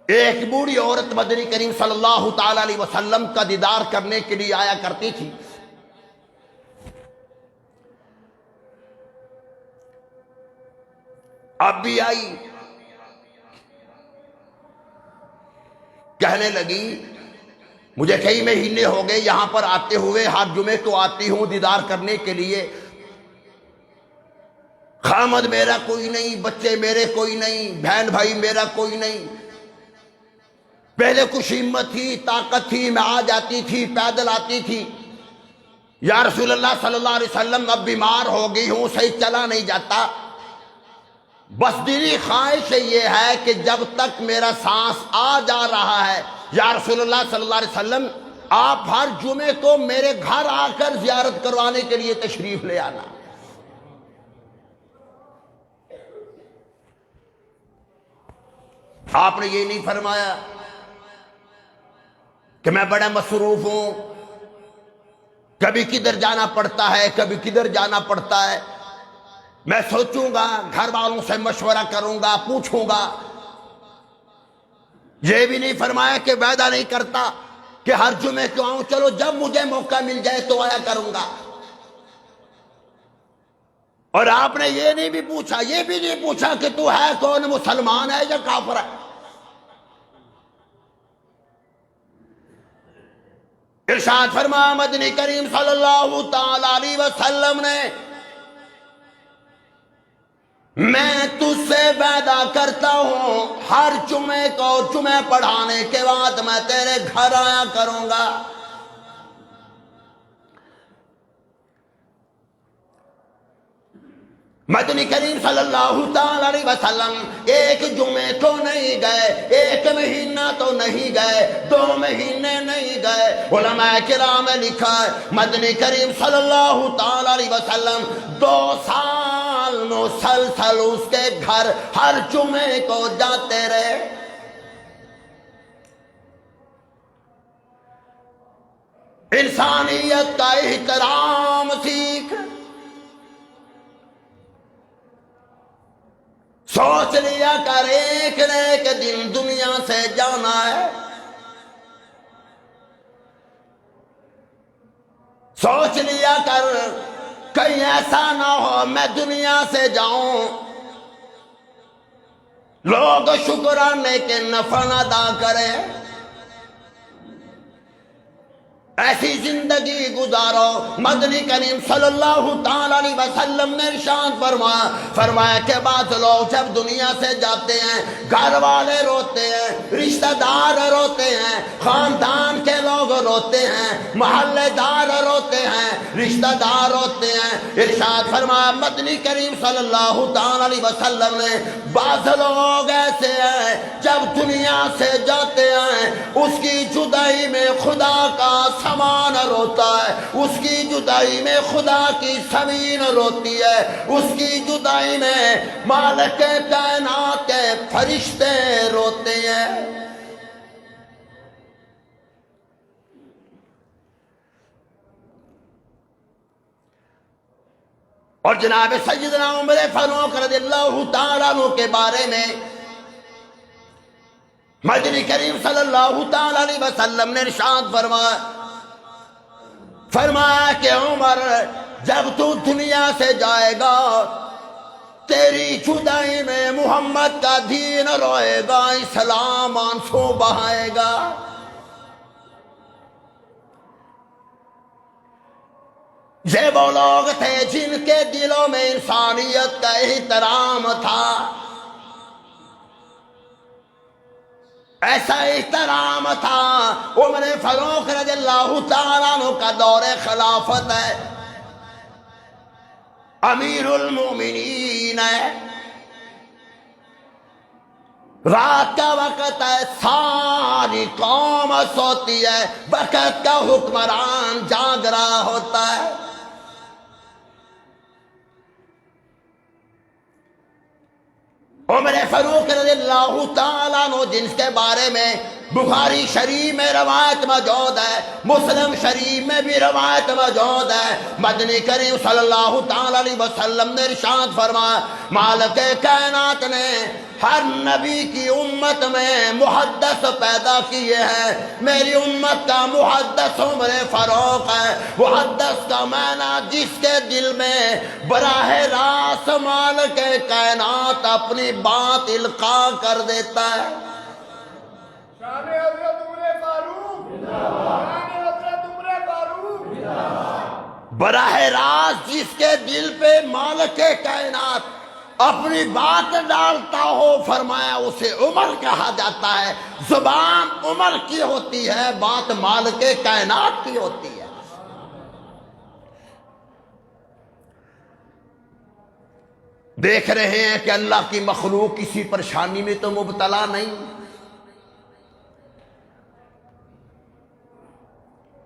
ایک بوڑھی عورت مدنی کریم صلی اللہ تعالی علیہ وسلم کا دیدار کرنے کے لیے آیا کرتی تھی۔ اب بھی آئی، کہنے لگی مجھے کئی مہینے ہو گئے یہاں پر آتے ہوئے، ہر جمعے کو آتی ہوں دیدار کرنے کے لیے، خامد میرا کوئی نہیں، بچے میرے کوئی نہیں، بہن بھائی میرا کوئی نہیں۔ پہلے کچھ ہمت تھی، طاقت تھی، میں آ جاتی تھی، پیدل آتی تھی۔ یا رسول اللہ صلی اللہ علیہ وسلم اب بیمار ہو گئی ہوں، صحیح چلا نہیں جاتا، بس دلی خواہش یہ ہے کہ جب تک میرا سانس آ جا رہا ہے، یا رسول اللہ صلی اللہ علیہ وسلم آپ ہر جمعے کو میرے گھر آ کر زیارت کروانے کے لیے تشریف لے آنا۔ آپ نے یہ نہیں فرمایا کہ میں بڑا مصروف ہوں، کبھی کدھر جانا پڑتا ہے، کبھی کدھر جانا پڑتا ہے، میں سوچوں گا، گھر والوں سے مشورہ کروں گا، پوچھوں گا۔ یہ بھی نہیں فرمایا کہ وعدہ نہیں کرتا کہ ہر جمعے کو آؤں، چلو جب مجھے موقع مل جائے تو آیا کروں گا۔ اور آپ نے یہ نہیں بھی پوچھا، یہ بھی نہیں پوچھا کہ تو ہے کون، مسلمان ہے یا کافر ہے۔ ارشاد فرمایا مدنی کریم صلی اللہ تعالی علیہ وسلم نے، میں تجھ سے وعدہ کرتا ہوں ہر جمعے کو جمعہ پڑھانے کے بعد میں تیرے گھر آیا کروں گا۔ مدنی کریم صلی اللہ تعالی علیہ وسلم ایک جمعے کو نہیں گئے، ایک مہینہ تو نہیں گئے، 2 مہینے نہیں گئے۔ علماء کرام نے لکھا ہے مدنی کریم صلی اللہ تعالی علیہ وسلم 2 سال مسلسل اس کے گھر ہر جمعے کو جاتے رہے۔ انسانیت کا احترام سیکھ، سوچ لیا کر ایک نہ ایک دن دنیا سے جانا ہے، سوچ لیا کر کہیں ایسا نہ ہو میں دنیا سے جاؤں، لوگ شکرانے کے نفل ادا کریں، ایسی زندگی گزارو۔ مدنی کریم صلی اللہ تعالی علیہ وسلم نے ارشاد فرمایا کہ بعض لوگ جب دنیا سے جاتے ہیں گھر والے روتے ہیں، رشتہ دار روتے ہیں، خاندان کے لوگ روتے ہیں، محلے دار روتے ہیں، رشتہ دار روتے ہیں۔ ارشاد فرمایا مدنی کریم صلی اللہ تعالی علیہ وسلم نے، بعض لوگ ایسے ہیں جب دنیا سے جاتے ہیں اس کی جدائی میں خدا کا سامان روتا ہے، اس کی جدائی میں خدا کی زمین روتی ہے، اس کی جدائی میں مالک کائنات کے فرشتے روتے ہیں۔ اور جناب سیدنا عمر فاروق رضی اللہ تعالیٰ عنہ کے بارے میں مدنی کریم صلی اللہ تعالیٰ علیہ وسلم نے ارشاد فرمایا کہ عمر جب تو دنیا سے جائے گا تیری جدائی میں محمد کا دین روئے گا، اسلام آنسو بہائے گا۔ یہ وہ لوگ تھے جن کے دلوں میں انسانیت کا احترام تھا، ایسا احترام تھا۔ عمر فاروق رضی اللہ تعالیٰ عنہ کا دور خلافت ہے، امیر المومنین ہے، رات کا وقت ہے، ساری قوم سوتی ہے، وقت کا حکمران جاگ رہا ہوتا ہے۔ عمر فاروق رضی اللہ تعالیٰ عنہ جن کے بارے میں بخاری شریف میں روایت موجود ہے، مسلم شریف میں بھی روایت موجود ہے، مدنی کریم صلی اللہ تعالیٰ علیہ وسلم نے ارشاد فرمایا، مالک کائنات نے ہر نبی کی امت میں محدث پیدا کیے ہیں، میری امت کا محدث عمر فاروق ہے۔ محدث کا معنی جس کے دل میں براہ راست مالک کائنات اپنی بات القاء کر دیتا ہے۔ شان حضرت عمر فاروق، شان حضرت عمر فاروق۔ براہ راست جس کے دل پہ مالک کائنات اپنی بات ڈالتا ہو، فرمایا اسے عمر کہا جاتا ہے۔ زبان عمر کی ہوتی ہے، بات مالک کائنات کی ہوتی ہے۔ دیکھ رہے ہیں کہ اللہ کی مخلوق کسی پریشانی میں تو مبتلا نہیں،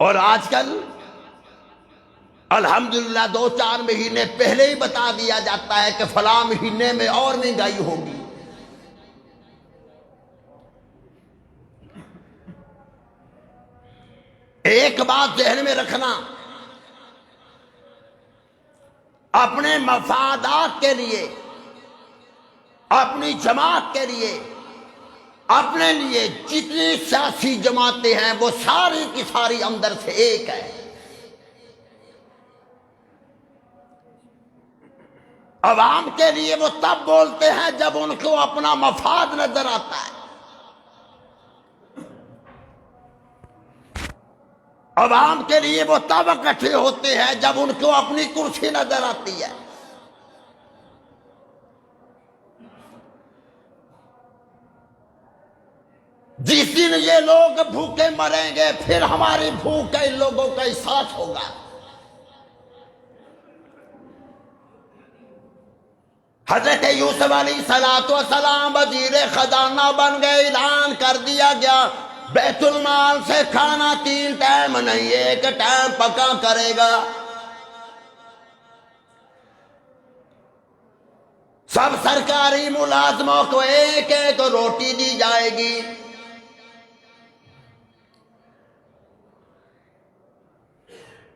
اور آج کل الحمدللہ 2-4 مہینے پہلے ہی بتا دیا جاتا ہے کہ فلاں مہینے میں اور مہنگائی ہوگی۔ ایک بات ذہن میں رکھنا، اپنے مفادات کے لیے، اپنی جماعت کے لیے، اپنے لیے جتنی سیاسی جماعتیں ہیں وہ ساری کی ساری اندر سے ایک ہے۔ عوام کے لیے وہ تب بولتے ہیں جب ان کو اپنا مفاد نظر آتا ہے، عوام کے لیے وہ تب اکٹھے ہوتے ہیں جب ان کو اپنی کرسی نظر آتی ہے۔ جس دن یہ لوگ بھوکے مریں گے پھر ہماری بھوک کا ان لوگوں کا احساس ہوگا۔ حضرت یوسف علیہ السلام وزیر خزانہ بن گئے، اعلان کر دیا گیا بیت المال سے کھانا 3 ٹائم نہیں 1 ٹائم پکا کرے گا، سب سرکاری ملازموں کو 1 روٹی دی جائے گی۔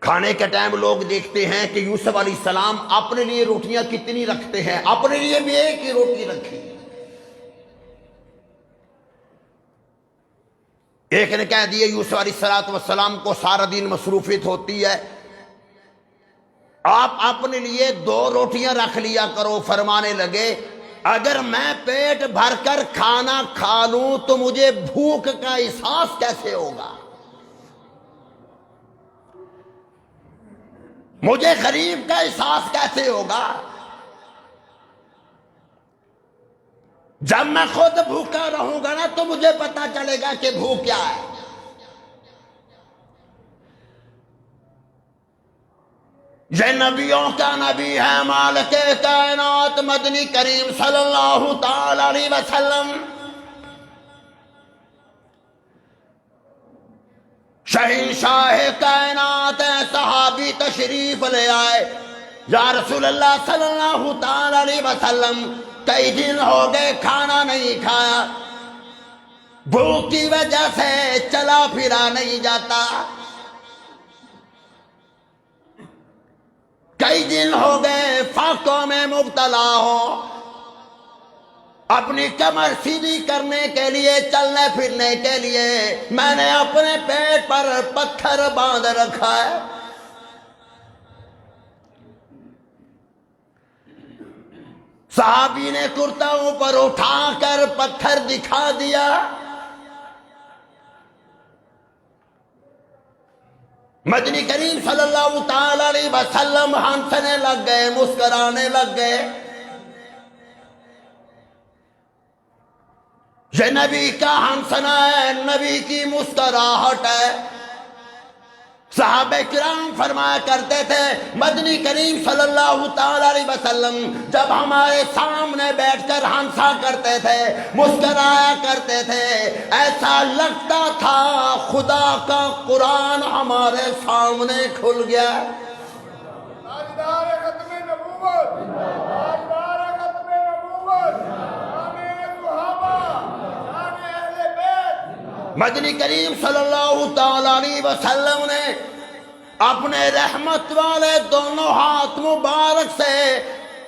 کھانے کے ٹائم لوگ دیکھتے ہیں کہ یوسف علیہ السلام اپنے لیے روٹیاں کتنی رکھتے ہیں، اپنے لیے بھی 1 ہی روٹی رکھی۔ ایک نے کہہ دیا یوسف علیہ السلام کو سارا دن مصروفیت ہوتی ہے، آپ اپنے لیے 2 روٹیاں رکھ لیا کرو۔ فرمانے لگے اگر میں پیٹ بھر کر کھانا کھا لوں تو مجھے بھوک کا احساس کیسے ہوگا، مجھے غریب کا احساس کیسے ہوگا؟ جب میں خود بھوکا رہوں گا نا تو مجھے پتا چلے گا کہ بھوک کیا ہے۔ یہ نبیوں کا نبی ہے، مالک کائنات مدنی کریم صلی اللہ تعالی علیہ وسلم، شہنشاہ کائنات ہیں۔ صحابی تشریف لے آئے، یا رسول اللہ صلی اللہ تعالی علیہ وسلم کئی دن ہو گئے کھانا نہیں کھایا، بھوک کی وجہ سے چلا پھرا نہیں جاتا، کئی دن ہو گئے فاقوں میں مبتلا ہو، اپنی کمر سیدھی کرنے کے لیے، چلنے پھرنے کے لیے میں نے اپنے پیٹ پر پتھر باندھ رکھا ہے۔ صحابی نے کرتا اوپر اٹھا کر پتھر دکھا دیا. مدنی کریم صلی اللہ تعالی علیہ وسلم ہنسنے لگ گئے، مسکرانے لگ گئے. یہ نبی کا ہنسنا ہے، نبی کی مسکراہٹ ہے. صحابہ کرام فرمایا کرتے تھے مدنی کریم صلی اللہ تعالی علیہ وسلم جب ہمارے سامنے بیٹھ کر ہنسا کرتے تھے، مسکرایا کرتے تھے، ایسا لگتا تھا خدا کا قرآن ہمارے سامنے کھل گیا. تاجدار ختم نبوت، تاجدار ختم نبوت، شان صحابہ، شان اہل بیت. مدنی کریم صلی اللہ تعالی علیہ وسلم نے اپنے رحمت والے دونوں ہاتھ مبارک سے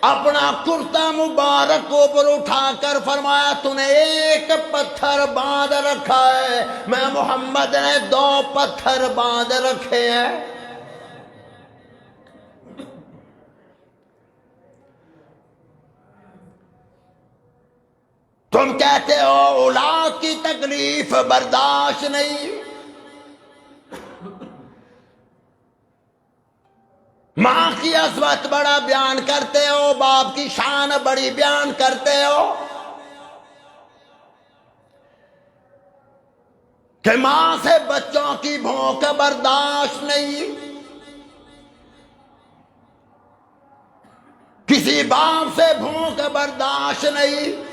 اپنا کرتا مبارک اوپر اٹھا کر فرمایا تو نے ایک پتھر باندھ رکھا ہے، میں محمد نے 2 پتھر باندھ رکھے ہیں. تم کہتے ہو اولاد کی تکلیف برداشت نہیں، ماں کی عظمت بڑا بیان کرتے ہو، باپ کی شان بڑی بیان کرتے ہو کہ ماں سے بچوں کی بھوک برداشت نہیں، کسی باپ سے بھوک برداشت نہیں.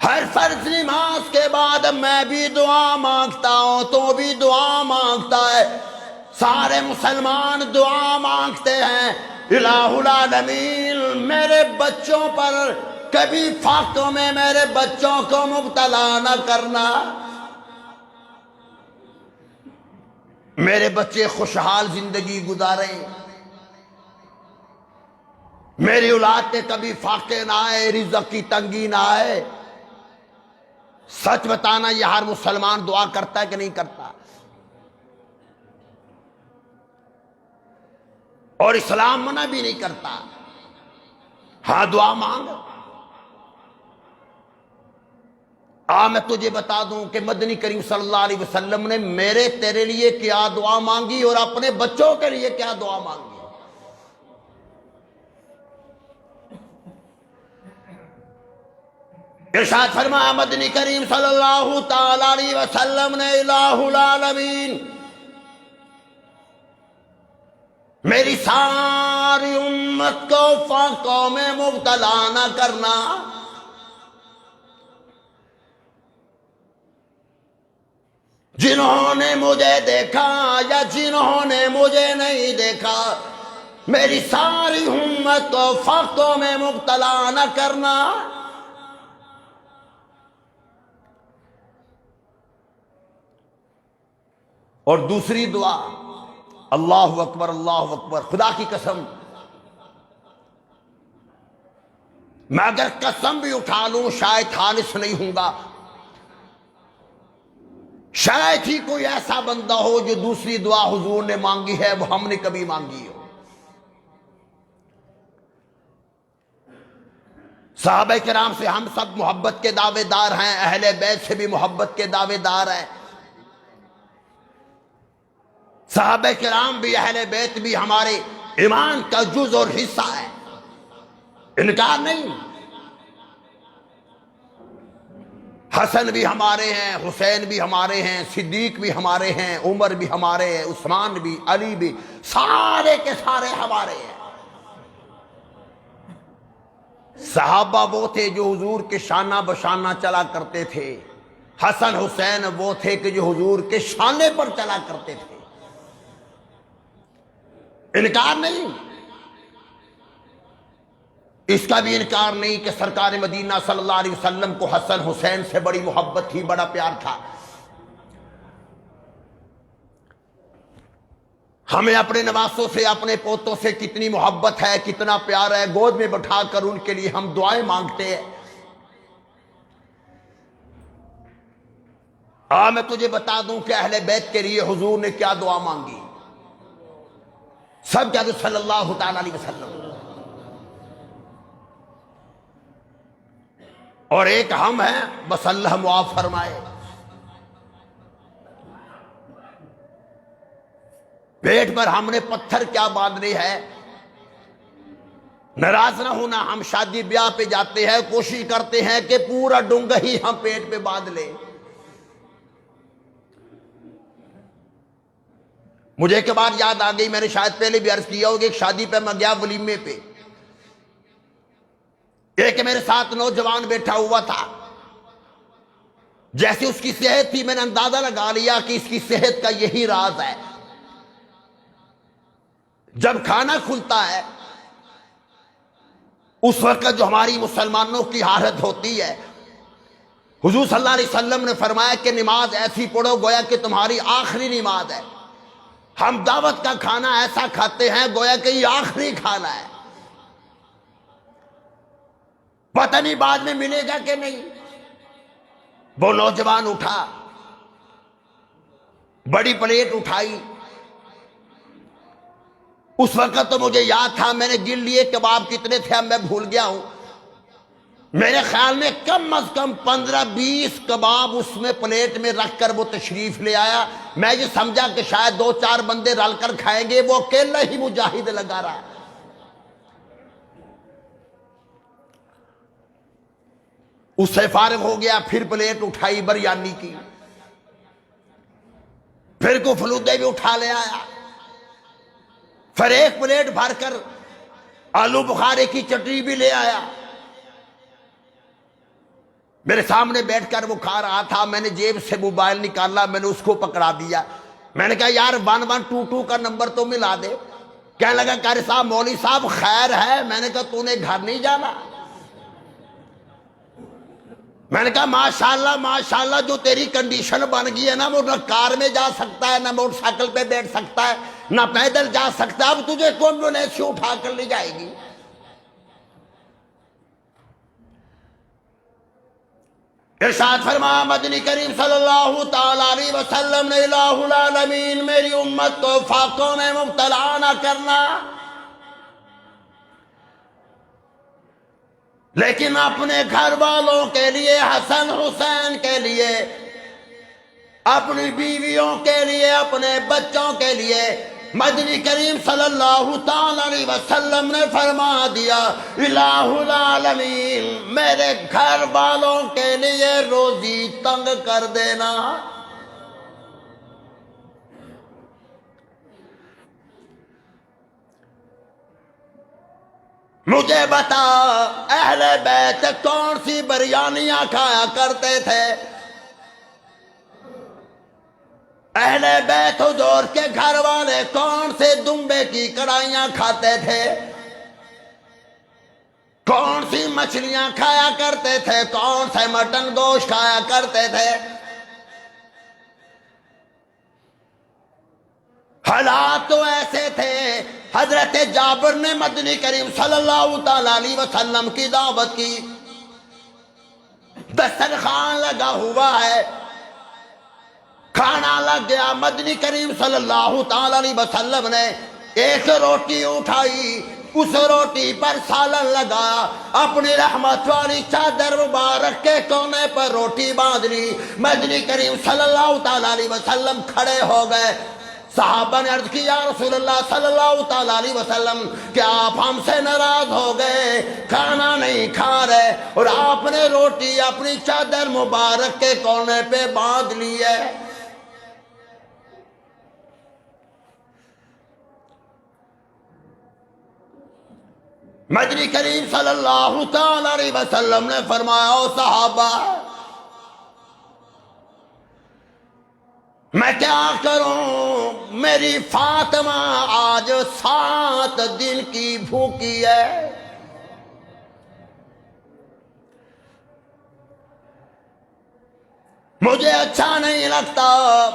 ہر فرض نماز کے بعد میں بھی دعا مانگتا ہوں، تو بھی دعا مانگتا ہے، سارے مسلمان دعا مانگتے ہیں. الہ العالمین میرے بچوں پر کبھی فاقوں میں میرے بچوں کو مبتلا نہ کرنا، میرے بچے خوشحال زندگی گزاریں، میری اولاد کے کبھی فاقے نہ آئے، رزق کی تنگی نہ آئے. سچ بتانا یہ ہر مسلمان دعا کرتا ہے کہ نہیں کرتا؟ اور اسلام منع بھی نہیں کرتا. ہاں دعا مانگ. میں تجھے بتا دوں کہ مدنی کریم صلی اللہ علیہ وسلم نے میرے تیرے لیے کیا دعا مانگی اور اپنے بچوں کے لیے کیا دعا مانگی. ارشاد فرمایا مدنی کریم صلی اللہ تعالی علیہ وسلم نے الہ العالمین میری ساری امت کو فاقوں میں مبتلا نہ کرنا. جنہوں نے مجھے دیکھا یا جنہوں نے مجھے نہیں دیکھا، میری ساری امت کو فاقوں میں مبتلا نہ کرنا. اور دوسری دعا اللہ اکبر اللہ اکبر. خدا کی قسم میں اگر قسم بھی اٹھا لوں شاید خالص نہیں ہوں گا، شاید ہی کوئی ایسا بندہ ہو جو دوسری دعا حضور نے مانگی ہے وہ ہم نے کبھی مانگی ہو. صحابہ کرام سے ہم سب محبت کے دعوے دار ہیں، اہل بیت سے بھی محبت کے دعوے دار ہیں. صحابہ کرام بھی اہل بیت بھی ہمارے ایمان کا جز اور حصہ ہے، انکار نہیں. حسن بھی ہمارے ہیں، حسین بھی ہمارے ہیں، صدیق بھی ہمارے ہیں، عمر بھی ہمارے ہیں، عثمان بھی، علی بھی، سارے کے سارے ہمارے ہیں. صحابہ وہ تھے جو حضور کے شانہ بشانہ چلا کرتے تھے، حسن حسین وہ تھے کہ جو حضور کے شانے پر چلا کرتے تھے، انکار نہیں. اس کا بھی انکار نہیں کہ سرکار مدینہ صلی اللہ علیہ وسلم کو حسن حسین سے بڑی محبت تھی، بڑا پیار تھا. ہمیں اپنے نواسوں سے اپنے پوتوں سے کتنی محبت ہے، کتنا پیار ہے، گود میں بٹھا کر ان کے لیے ہم دعائیں مانگتے ہیں. میں تجھے بتا دوں کہ اہل بیت کے لیے حضور نے کیا دعا مانگی. سب کہتے صلی اللہ تعالی علیہ وسلم. اور ایک ہم ہیں، بس اللہ معاف فرمائے۔ پیٹ پر ہم نے پتھر کیا باندھنی ہے؟ ناراض نہ ہونا، ہم شادی بیاہ پہ جاتے ہیں، کوشش کرتے ہیں کہ پورا ڈونگا ہی ہم پیٹ پہ باندھ لیں۔ مجھے ایک بار یاد آ گئی، میں نے شاید پہلے بھی عرض کیا ہوگا، ایک شادی پہ میں گیا ولیمے پہ، ایک میرے ساتھ نوجوان بیٹھا ہوا تھا، جیسے اس کی صحت تھی میں نے اندازہ لگا لیا کہ اس کی صحت کا یہی راز ہے۔ جب کھانا کھلتا ہے اس وقت جو ہماری مسلمانوں کی حالت ہوتی ہے، حضور صلی اللہ علیہ وسلم نے فرمایا کہ نماز ایسی پڑھو گویا کہ تمہاری آخری نماز ہے۔ ہم دعوت کا کھانا ایسا کھاتے ہیں گویا کہ یہ آخری کھانا ہے، پتہ نہیں بعد میں ملے گا کہ نہیں۔ وہ نوجوان اٹھا، بڑی پلیٹ اٹھائی، اس وقت تو مجھے یاد تھا، میں نے گن لیے کباب کتنے تھے اب میں بھول گیا ہوں، میرے خیال میں کم از کم 15-20 کباب اس میں پلیٹ میں رکھ کر وہ تشریف لے آیا۔ میں یہ سمجھا کہ شاید 2-4 بندے رل کر کھائیں گے، وہ اکیلا ہی مجاہد لگا رہا۔ اس سے فارغ ہو گیا، پھر پلیٹ اٹھائی بریانی کی، پھر کو فلودے بھی اٹھا لے آیا، پھر ایک پلیٹ بھر کر آلو بخارے کی چٹنی بھی لے آیا۔ میرے سامنے بیٹھ کر وہ کھا رہا تھا، میں نے جیب سے موبائل نکالا، میں نے اس کو پکڑا دیا، میں نے کہا یار 1122 کا نمبر تو ملا دے۔ کہنے لگا قاری صاحب مولوی صاحب خیر ہے؟ میں نے کہا تو نے گھر نہیں جانا؟ میں نے کہا ماشاءاللہ ماشاءاللہ، جو تیری کنڈیشن بن گئی ہے نا، وہ نہ کار میں جا سکتا ہے، نہ موٹر سائیکل پہ بیٹھ سکتا ہے، نہ پیدل جا سکتا ہے، اب تجھے کون ایسی اٹھا کر لے جائے گی؟ ارشاد فرمایا مدنی کریم صلی اللہ تعالی علیہ وسلم نے، الہ العالمین میری امت کو فاقوں میں مبتلا نہ کرنا، لیکن اپنے گھر والوں کے لیے، حسن حسین کے لیے، اپنی بیویوں کے لیے، اپنے بچوں کے لیے مدنی کریم صلی اللہ تعالی علیہ وسلم نے فرما دیا، الہ العالمین میرے گھر والوں کے لیے روزی تنگ کر دینا۔ مجھے بتا اہل بیت کون سی بریانیاں کھایا کرتے تھے؟ اہل بیت حضور کے گھر والے کون سے دمبے کی کڑھائیاں کھاتے تھے؟ کون سی مچھلیاں کھایا کرتے تھے؟ کون سے مٹن گوشت کھایا کرتے تھے؟ حالات تو ایسے تھے، حضرت جابر نے مدنی کریم صلی اللہ تعالی علیہ وسلم کی دعوت کی، دسترخوان لگا ہوا ہے، کھانا لگ گیا، مدنی کریم صلی اللہ تعالی علیہ وسلم نے ایک روٹی اٹھائی، اس روٹی پر سالن لگایا، اپنی رحمت والی چادر مبارک کے کونے پر روٹی باندھ لی، مدنی کریم صلی اللہ تعالی علیہ وسلم کھڑے ہو گئے۔ صحابہ نے عرض کی یا رسول اللہ صلی اللہ تعالی علیہ وسلم، کیا آپ ہم سے ناراض ہو گئے؟ کھانا نہیں کھا رہے اور آپ نے روٹی اپنی چادر مبارک کے کونے پہ باندھ لی ہے۔ مدنی کریم صلی اللہ تعالی علیہ وسلم نے فرمایا، او صحابہ میں کیا کروں، میری فاطمہ آج 7 دن کی بھوکی ہے، مجھے اچھا نہیں لگتا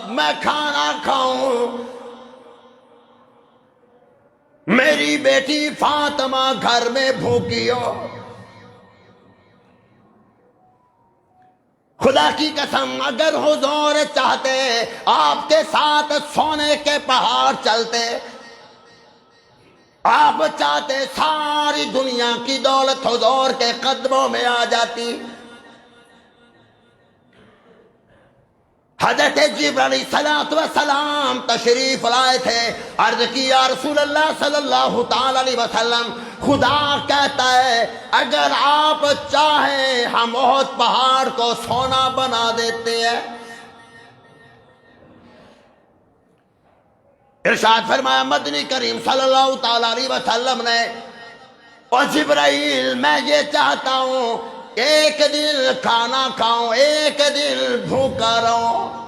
میں کھانا کھاؤں، میری بیٹی فاطمہ گھر میں بھوکی ہو۔ خدا کی قسم اگر حضور چاہتے آپ کے ساتھ سونے کے پہاڑ چلتے، آپ چاہتے ساری دنیا کی دولت حضور کے قدموں میں آ جاتی، حضرت جبرائیل علیہ السلام تشریف لائے تھے، عرض کی یا رسول اللہ صلی اللہ تعالی علیہ وسلم، خدا کہتا ہے اگر آپ چاہیں ہم احد پہاڑ کو سونا بنا دیتے ہیں۔ ارشاد فرمایا مدنی کریم صلی اللہ تعالی علیہ وسلم نے، اور جبرائیل میں یہ چاہتا ہوں ایک دن کھانا کھاؤں، ایک دن بھوکا رہوں،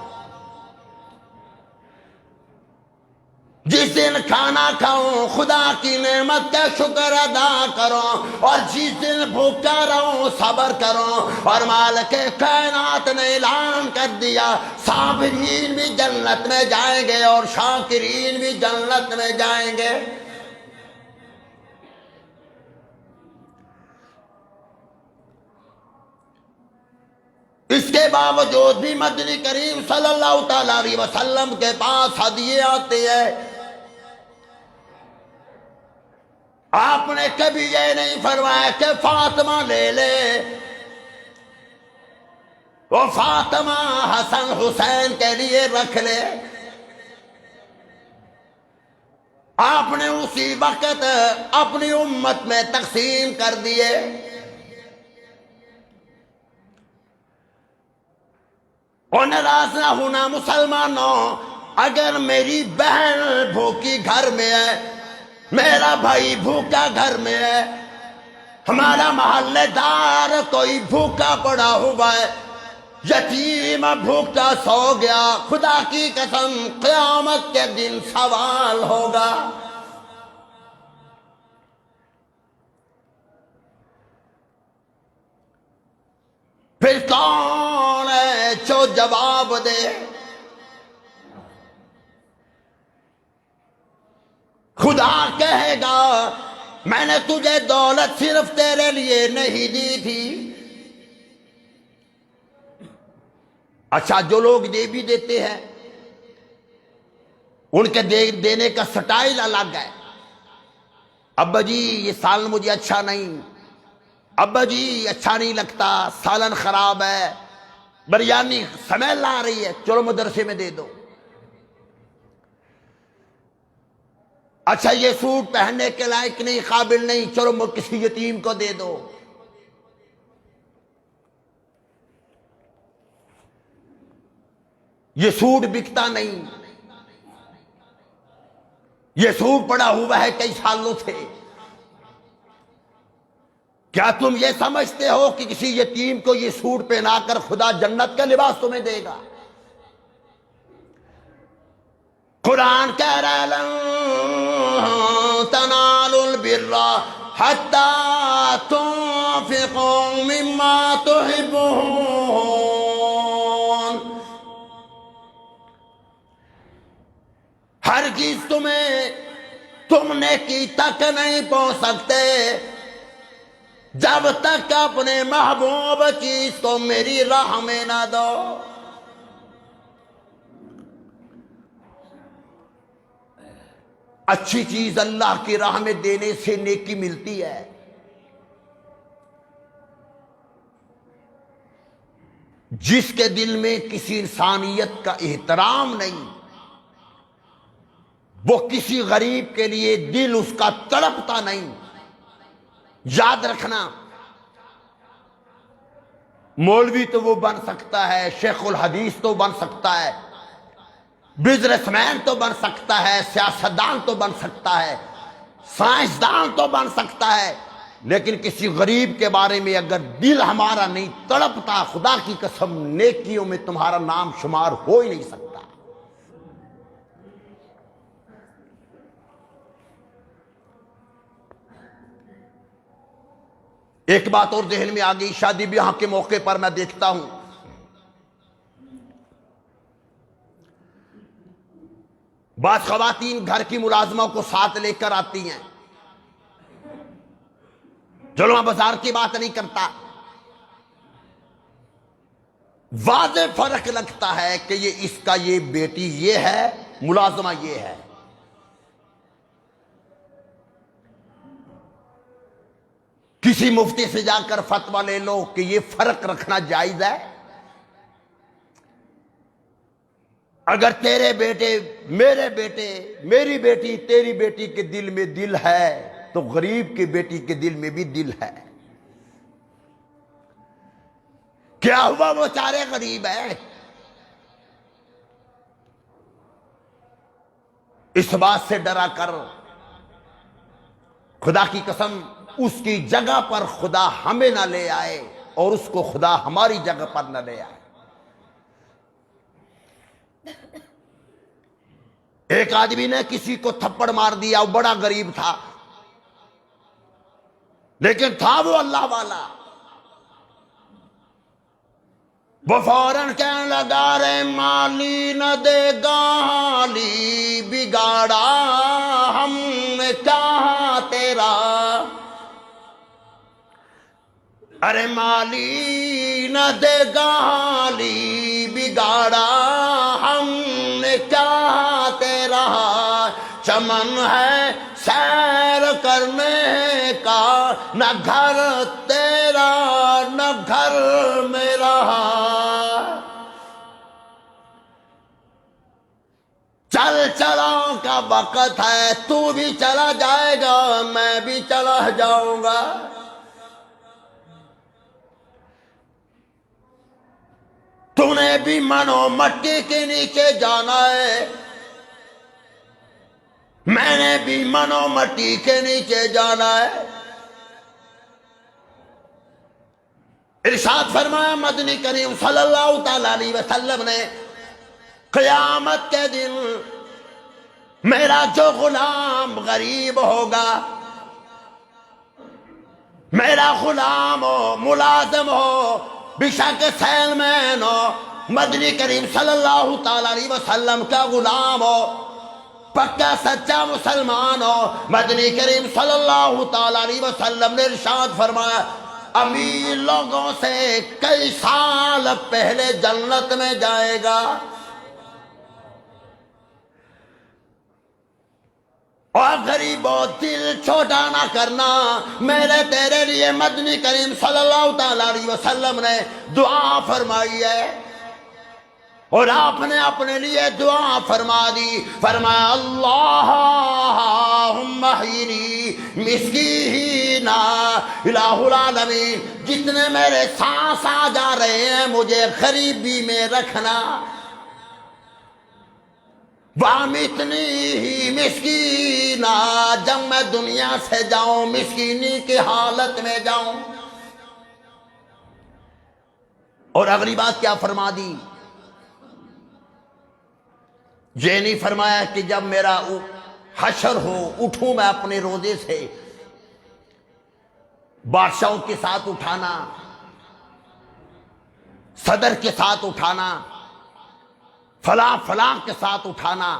جس دن کھانا کھاؤں خدا کی نعمت کا شکر ادا کروں، اور جس دن بھوکا رہوں صبر کروں۔ اور مالک کائنات نے اعلان کر دیا صابرین بھی جنت میں جائیں گے اور شاکرین بھی جنت میں جائیں گے۔ اس کے باوجود بھی مدنی کریم صلی اللہ تعالی علیہ وسلم کے پاس ہدیے آتے ہیں۔ آپ نے کبھی یہ نہیں فرمایا کہ فاطمہ لے لے، وہ فاطمہ حسن حسین کے لیے رکھ لے۔ آپ نے اسی وقت اپنی امت میں تقسیم کر دیے۔ اور ناراض نہ ہونا مسلمانوں، اگر میری بہن بھوکی گھر میں ہے، میرا بھائی بھوکا گھر میں ہے، ہمارا محلے دار کوئی بھوکا پڑا ہوا ہے، یتیم بھوکا سو گیا، خدا کی قسم قیامت کے دن سوال ہوگا۔ پھر کون ہے جو جواب دے؟ خدا کہے گا میں نے تجھے دولت صرف تیرے لیے نہیں دی تھی۔ اچھا جو لوگ دے بھی دیتے ہیں ان کے دینے کا سٹائل الگ ہے۔ ابا جی یہ سالن مجھے اچھا نہیں، ابا جی اچھا نہیں لگتا، سالن خراب ہے، بریانی سمیل آ رہی ہے، چلو مدرسے میں دے دو۔ اچھا یہ سوٹ پہننے کے لائق نہیں، قابل نہیں، چلو کسی یتیم کو دے دو۔ یہ سوٹ بکتا نہیں، یہ سوٹ پڑا ہوا ہے کئی سالوں سے۔ کیا تم یہ سمجھتے ہو کہ کسی یتیم کو یہ سوٹ پہنا کر خدا جنت کا لباس تمہیں دے گا؟ قرآن کہہ رہا ہے لن تنالوا البر حتی تنفقوا مما تحبون۔ ہرگز تم نیکی تک نہیں پہنچ سکتے جب تک اپنے محبوب چیز کو میری راہ میں نہ دو۔ اچھی چیز اللہ کی راہ میں دینے سے نیکی ملتی ہے۔ جس کے دل میں کسی انسانیت کا احترام نہیں، وہ کسی غریب کے لیے دل اس کا تڑپتا نہیں۔ یاد رکھنا، مولوی تو وہ بن سکتا ہے، شیخ الحدیث تو بن سکتا ہے، بزنس مین تو بن سکتا ہے، سیاستدان تو بن سکتا ہے، سائنسدان تو بن سکتا ہے، لیکن کسی غریب کے بارے میں اگر دل ہمارا نہیں تڑپتا، خدا کی قسم نیکیوں میں تمہارا نام شمار ہو ہی نہیں سکتا۔ ایک بات اور ذہن میں آ گئی، شادی بیاہ کے موقع پر میں دیکھتا ہوں بعض خواتین گھر کی ملازموں کو ساتھ لے کر آتی ہیں۔ چلو میں بازار کی بات نہیں کرتا، واضح فرق لگتا ہے کہ یہ اس کا یہ بیٹی یہ ہے، ملازمہ یہ ہے۔ کسی مفتی سے جا کر فتویٰ لے لو کہ یہ فرق رکھنا جائز ہے۔ اگر تیرے بیٹے، میرے بیٹے، میری بیٹی، تیری بیٹی کے دل میں دل ہے تو غریب کی بیٹی کے دل میں بھی دل ہے۔ کیا ہوا وہ چارے غریب ہے؟ اس بات سے ڈرا کر، خدا کی قسم اس کی جگہ پر خدا ہمیں نہ لے آئے اور اس کو خدا ہماری جگہ پر نہ لے آئے۔ ایک آدمی نے کسی کو تھپڑ مار دیا، وہ بڑا غریب تھا لیکن تھا وہ اللہ والا۔ وہ فوراً کہنے لگا رے مالی نہ دے گالی بگاڑا ہم نے کہا تیرا، ارے مالی نہ دے گالی بگاڑا ہم نے کہا تیرا، چمن ہے سیر کرنے کا نہ گھر تیرا نہ گھر میرا، چل چلاؤ کا وقت ہے، تو بھی چلا جائے گا میں بھی چلا جاؤں گا۔ تو نے بھی منو مٹی کے نیچے جانا ہے، میں نے بھی منو مٹی کے نیچے جانا ہے۔ ارشاد فرمایا مدنی کریم صلی اللہ تعالیٰ علیہ وسلم نے، قیامت کے دن میرا جو غلام غریب ہوگا، میرا غلام ہو، ملازم ہو، بشک سیل مین ہو، مدنی کریم صلی اللہ تعالیٰ علیہ وسلم کا غلام ہو، پکا سچا مسلمان ہو، مدنی کریم صلی اللہ تعالیٰ علیہ وسلم نے ارشاد فرمایا امیر لوگوں سے کئی سال پہلے جنت میں جائے گا، اور غریبوں دل چھوٹا نہ کرنا، میرے تیرے لیے مدنی کریم صلی اللہ تعالیٰ علیہ وسلم نے دعا فرمائی ہے، اور آپ نے اپنے لیے دعا فرما دی، فرمایا اللہم احیینی مسکینا الہ العالمین، جتنے میرے سانس آ جا رہے ہیں مجھے غریبی میں رکھنا، وَامِتْنِی مسکینا، جب میں دنیا سے جاؤں مسکینی کی حالت میں جاؤں۔ اور اگلی بات کیا فرما دی؟ یہ نہیں فرمایا کہ جب میرا حشر ہو اٹھوں میں اپنے روزے سے، بادشاہوں کے ساتھ اٹھانا، صدر کے ساتھ اٹھانا، فلاں فلاں کے ساتھ اٹھانا،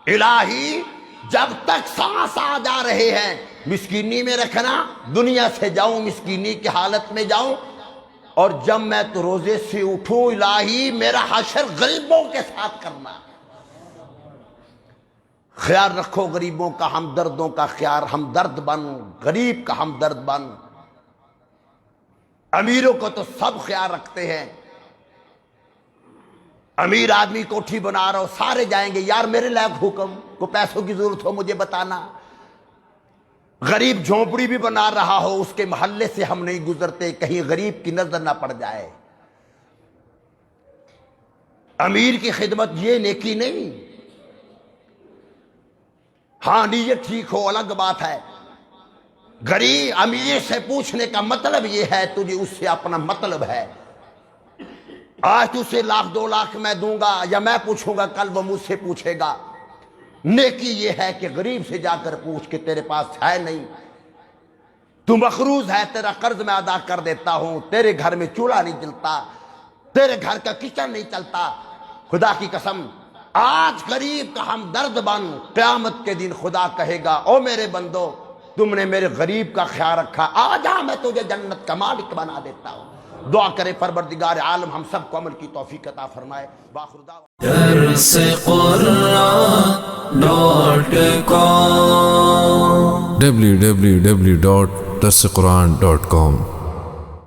الہی جب تک سانس آ جا رہے ہیں مسکینی میں رکھنا، دنیا سے جاؤں مسکینی کی حالت میں جاؤں، اور جب میں تو روزے سے اٹھوں الہی میرا حشر غریبوں کے ساتھ کرنا۔ خیال رکھو غریبوں کا، ہمدردوں کا خیال، ہمدرد بن، غریب کا ہمدرد بن۔ امیروں کو تو سب خیال رکھتے ہیں، امیر آدمی کوٹھی بنا رہا ہو سارے جائیں گے یار میرے لائق حکم، کو پیسوں کی ضرورت ہو مجھے بتانا۔ غریب جھونپڑی بھی بنا رہا ہو اس کے محلے سے ہم نہیں گزرتے کہیں غریب کی نظر نہ پڑ جائے۔ امیر کی خدمت یہ نیکی نہیں، ہاں نیت ٹھیک ہو الگ بات ہے، غریب امیر سے پوچھنے کا مطلب یہ ہے تجھے اس سے اپنا مطلب ہے، آج تجھے لاکھ دو لاکھ میں دوں گا یا میں پوچھوں گا کل وہ مجھ سے پوچھے گا۔ نیکی یہ ہے کہ غریب سے جا کر پوچھ کہ تیرے پاس ہے نہیں، تو مقروض ہے تیرا قرض میں ادا کر دیتا ہوں، تیرے گھر میں چولہا نہیں جلتا، تیرے گھر کا کچن نہیں چلتا، خدا کی قسم آج غریب کا ہمدرد بن، قیامت کے دن خدا کہے گا او میرے بندو تم نے میرے غریب کا خیال رکھا، آجا میں تجھے جنت کا مالک بنا دیتا ہوں۔ دعا کرے پروردگار عالم ہم سب کو عمل کی توفیق عطا فرمائے۔ بآخر دعوانا درس قرآن www.درسقرآن.com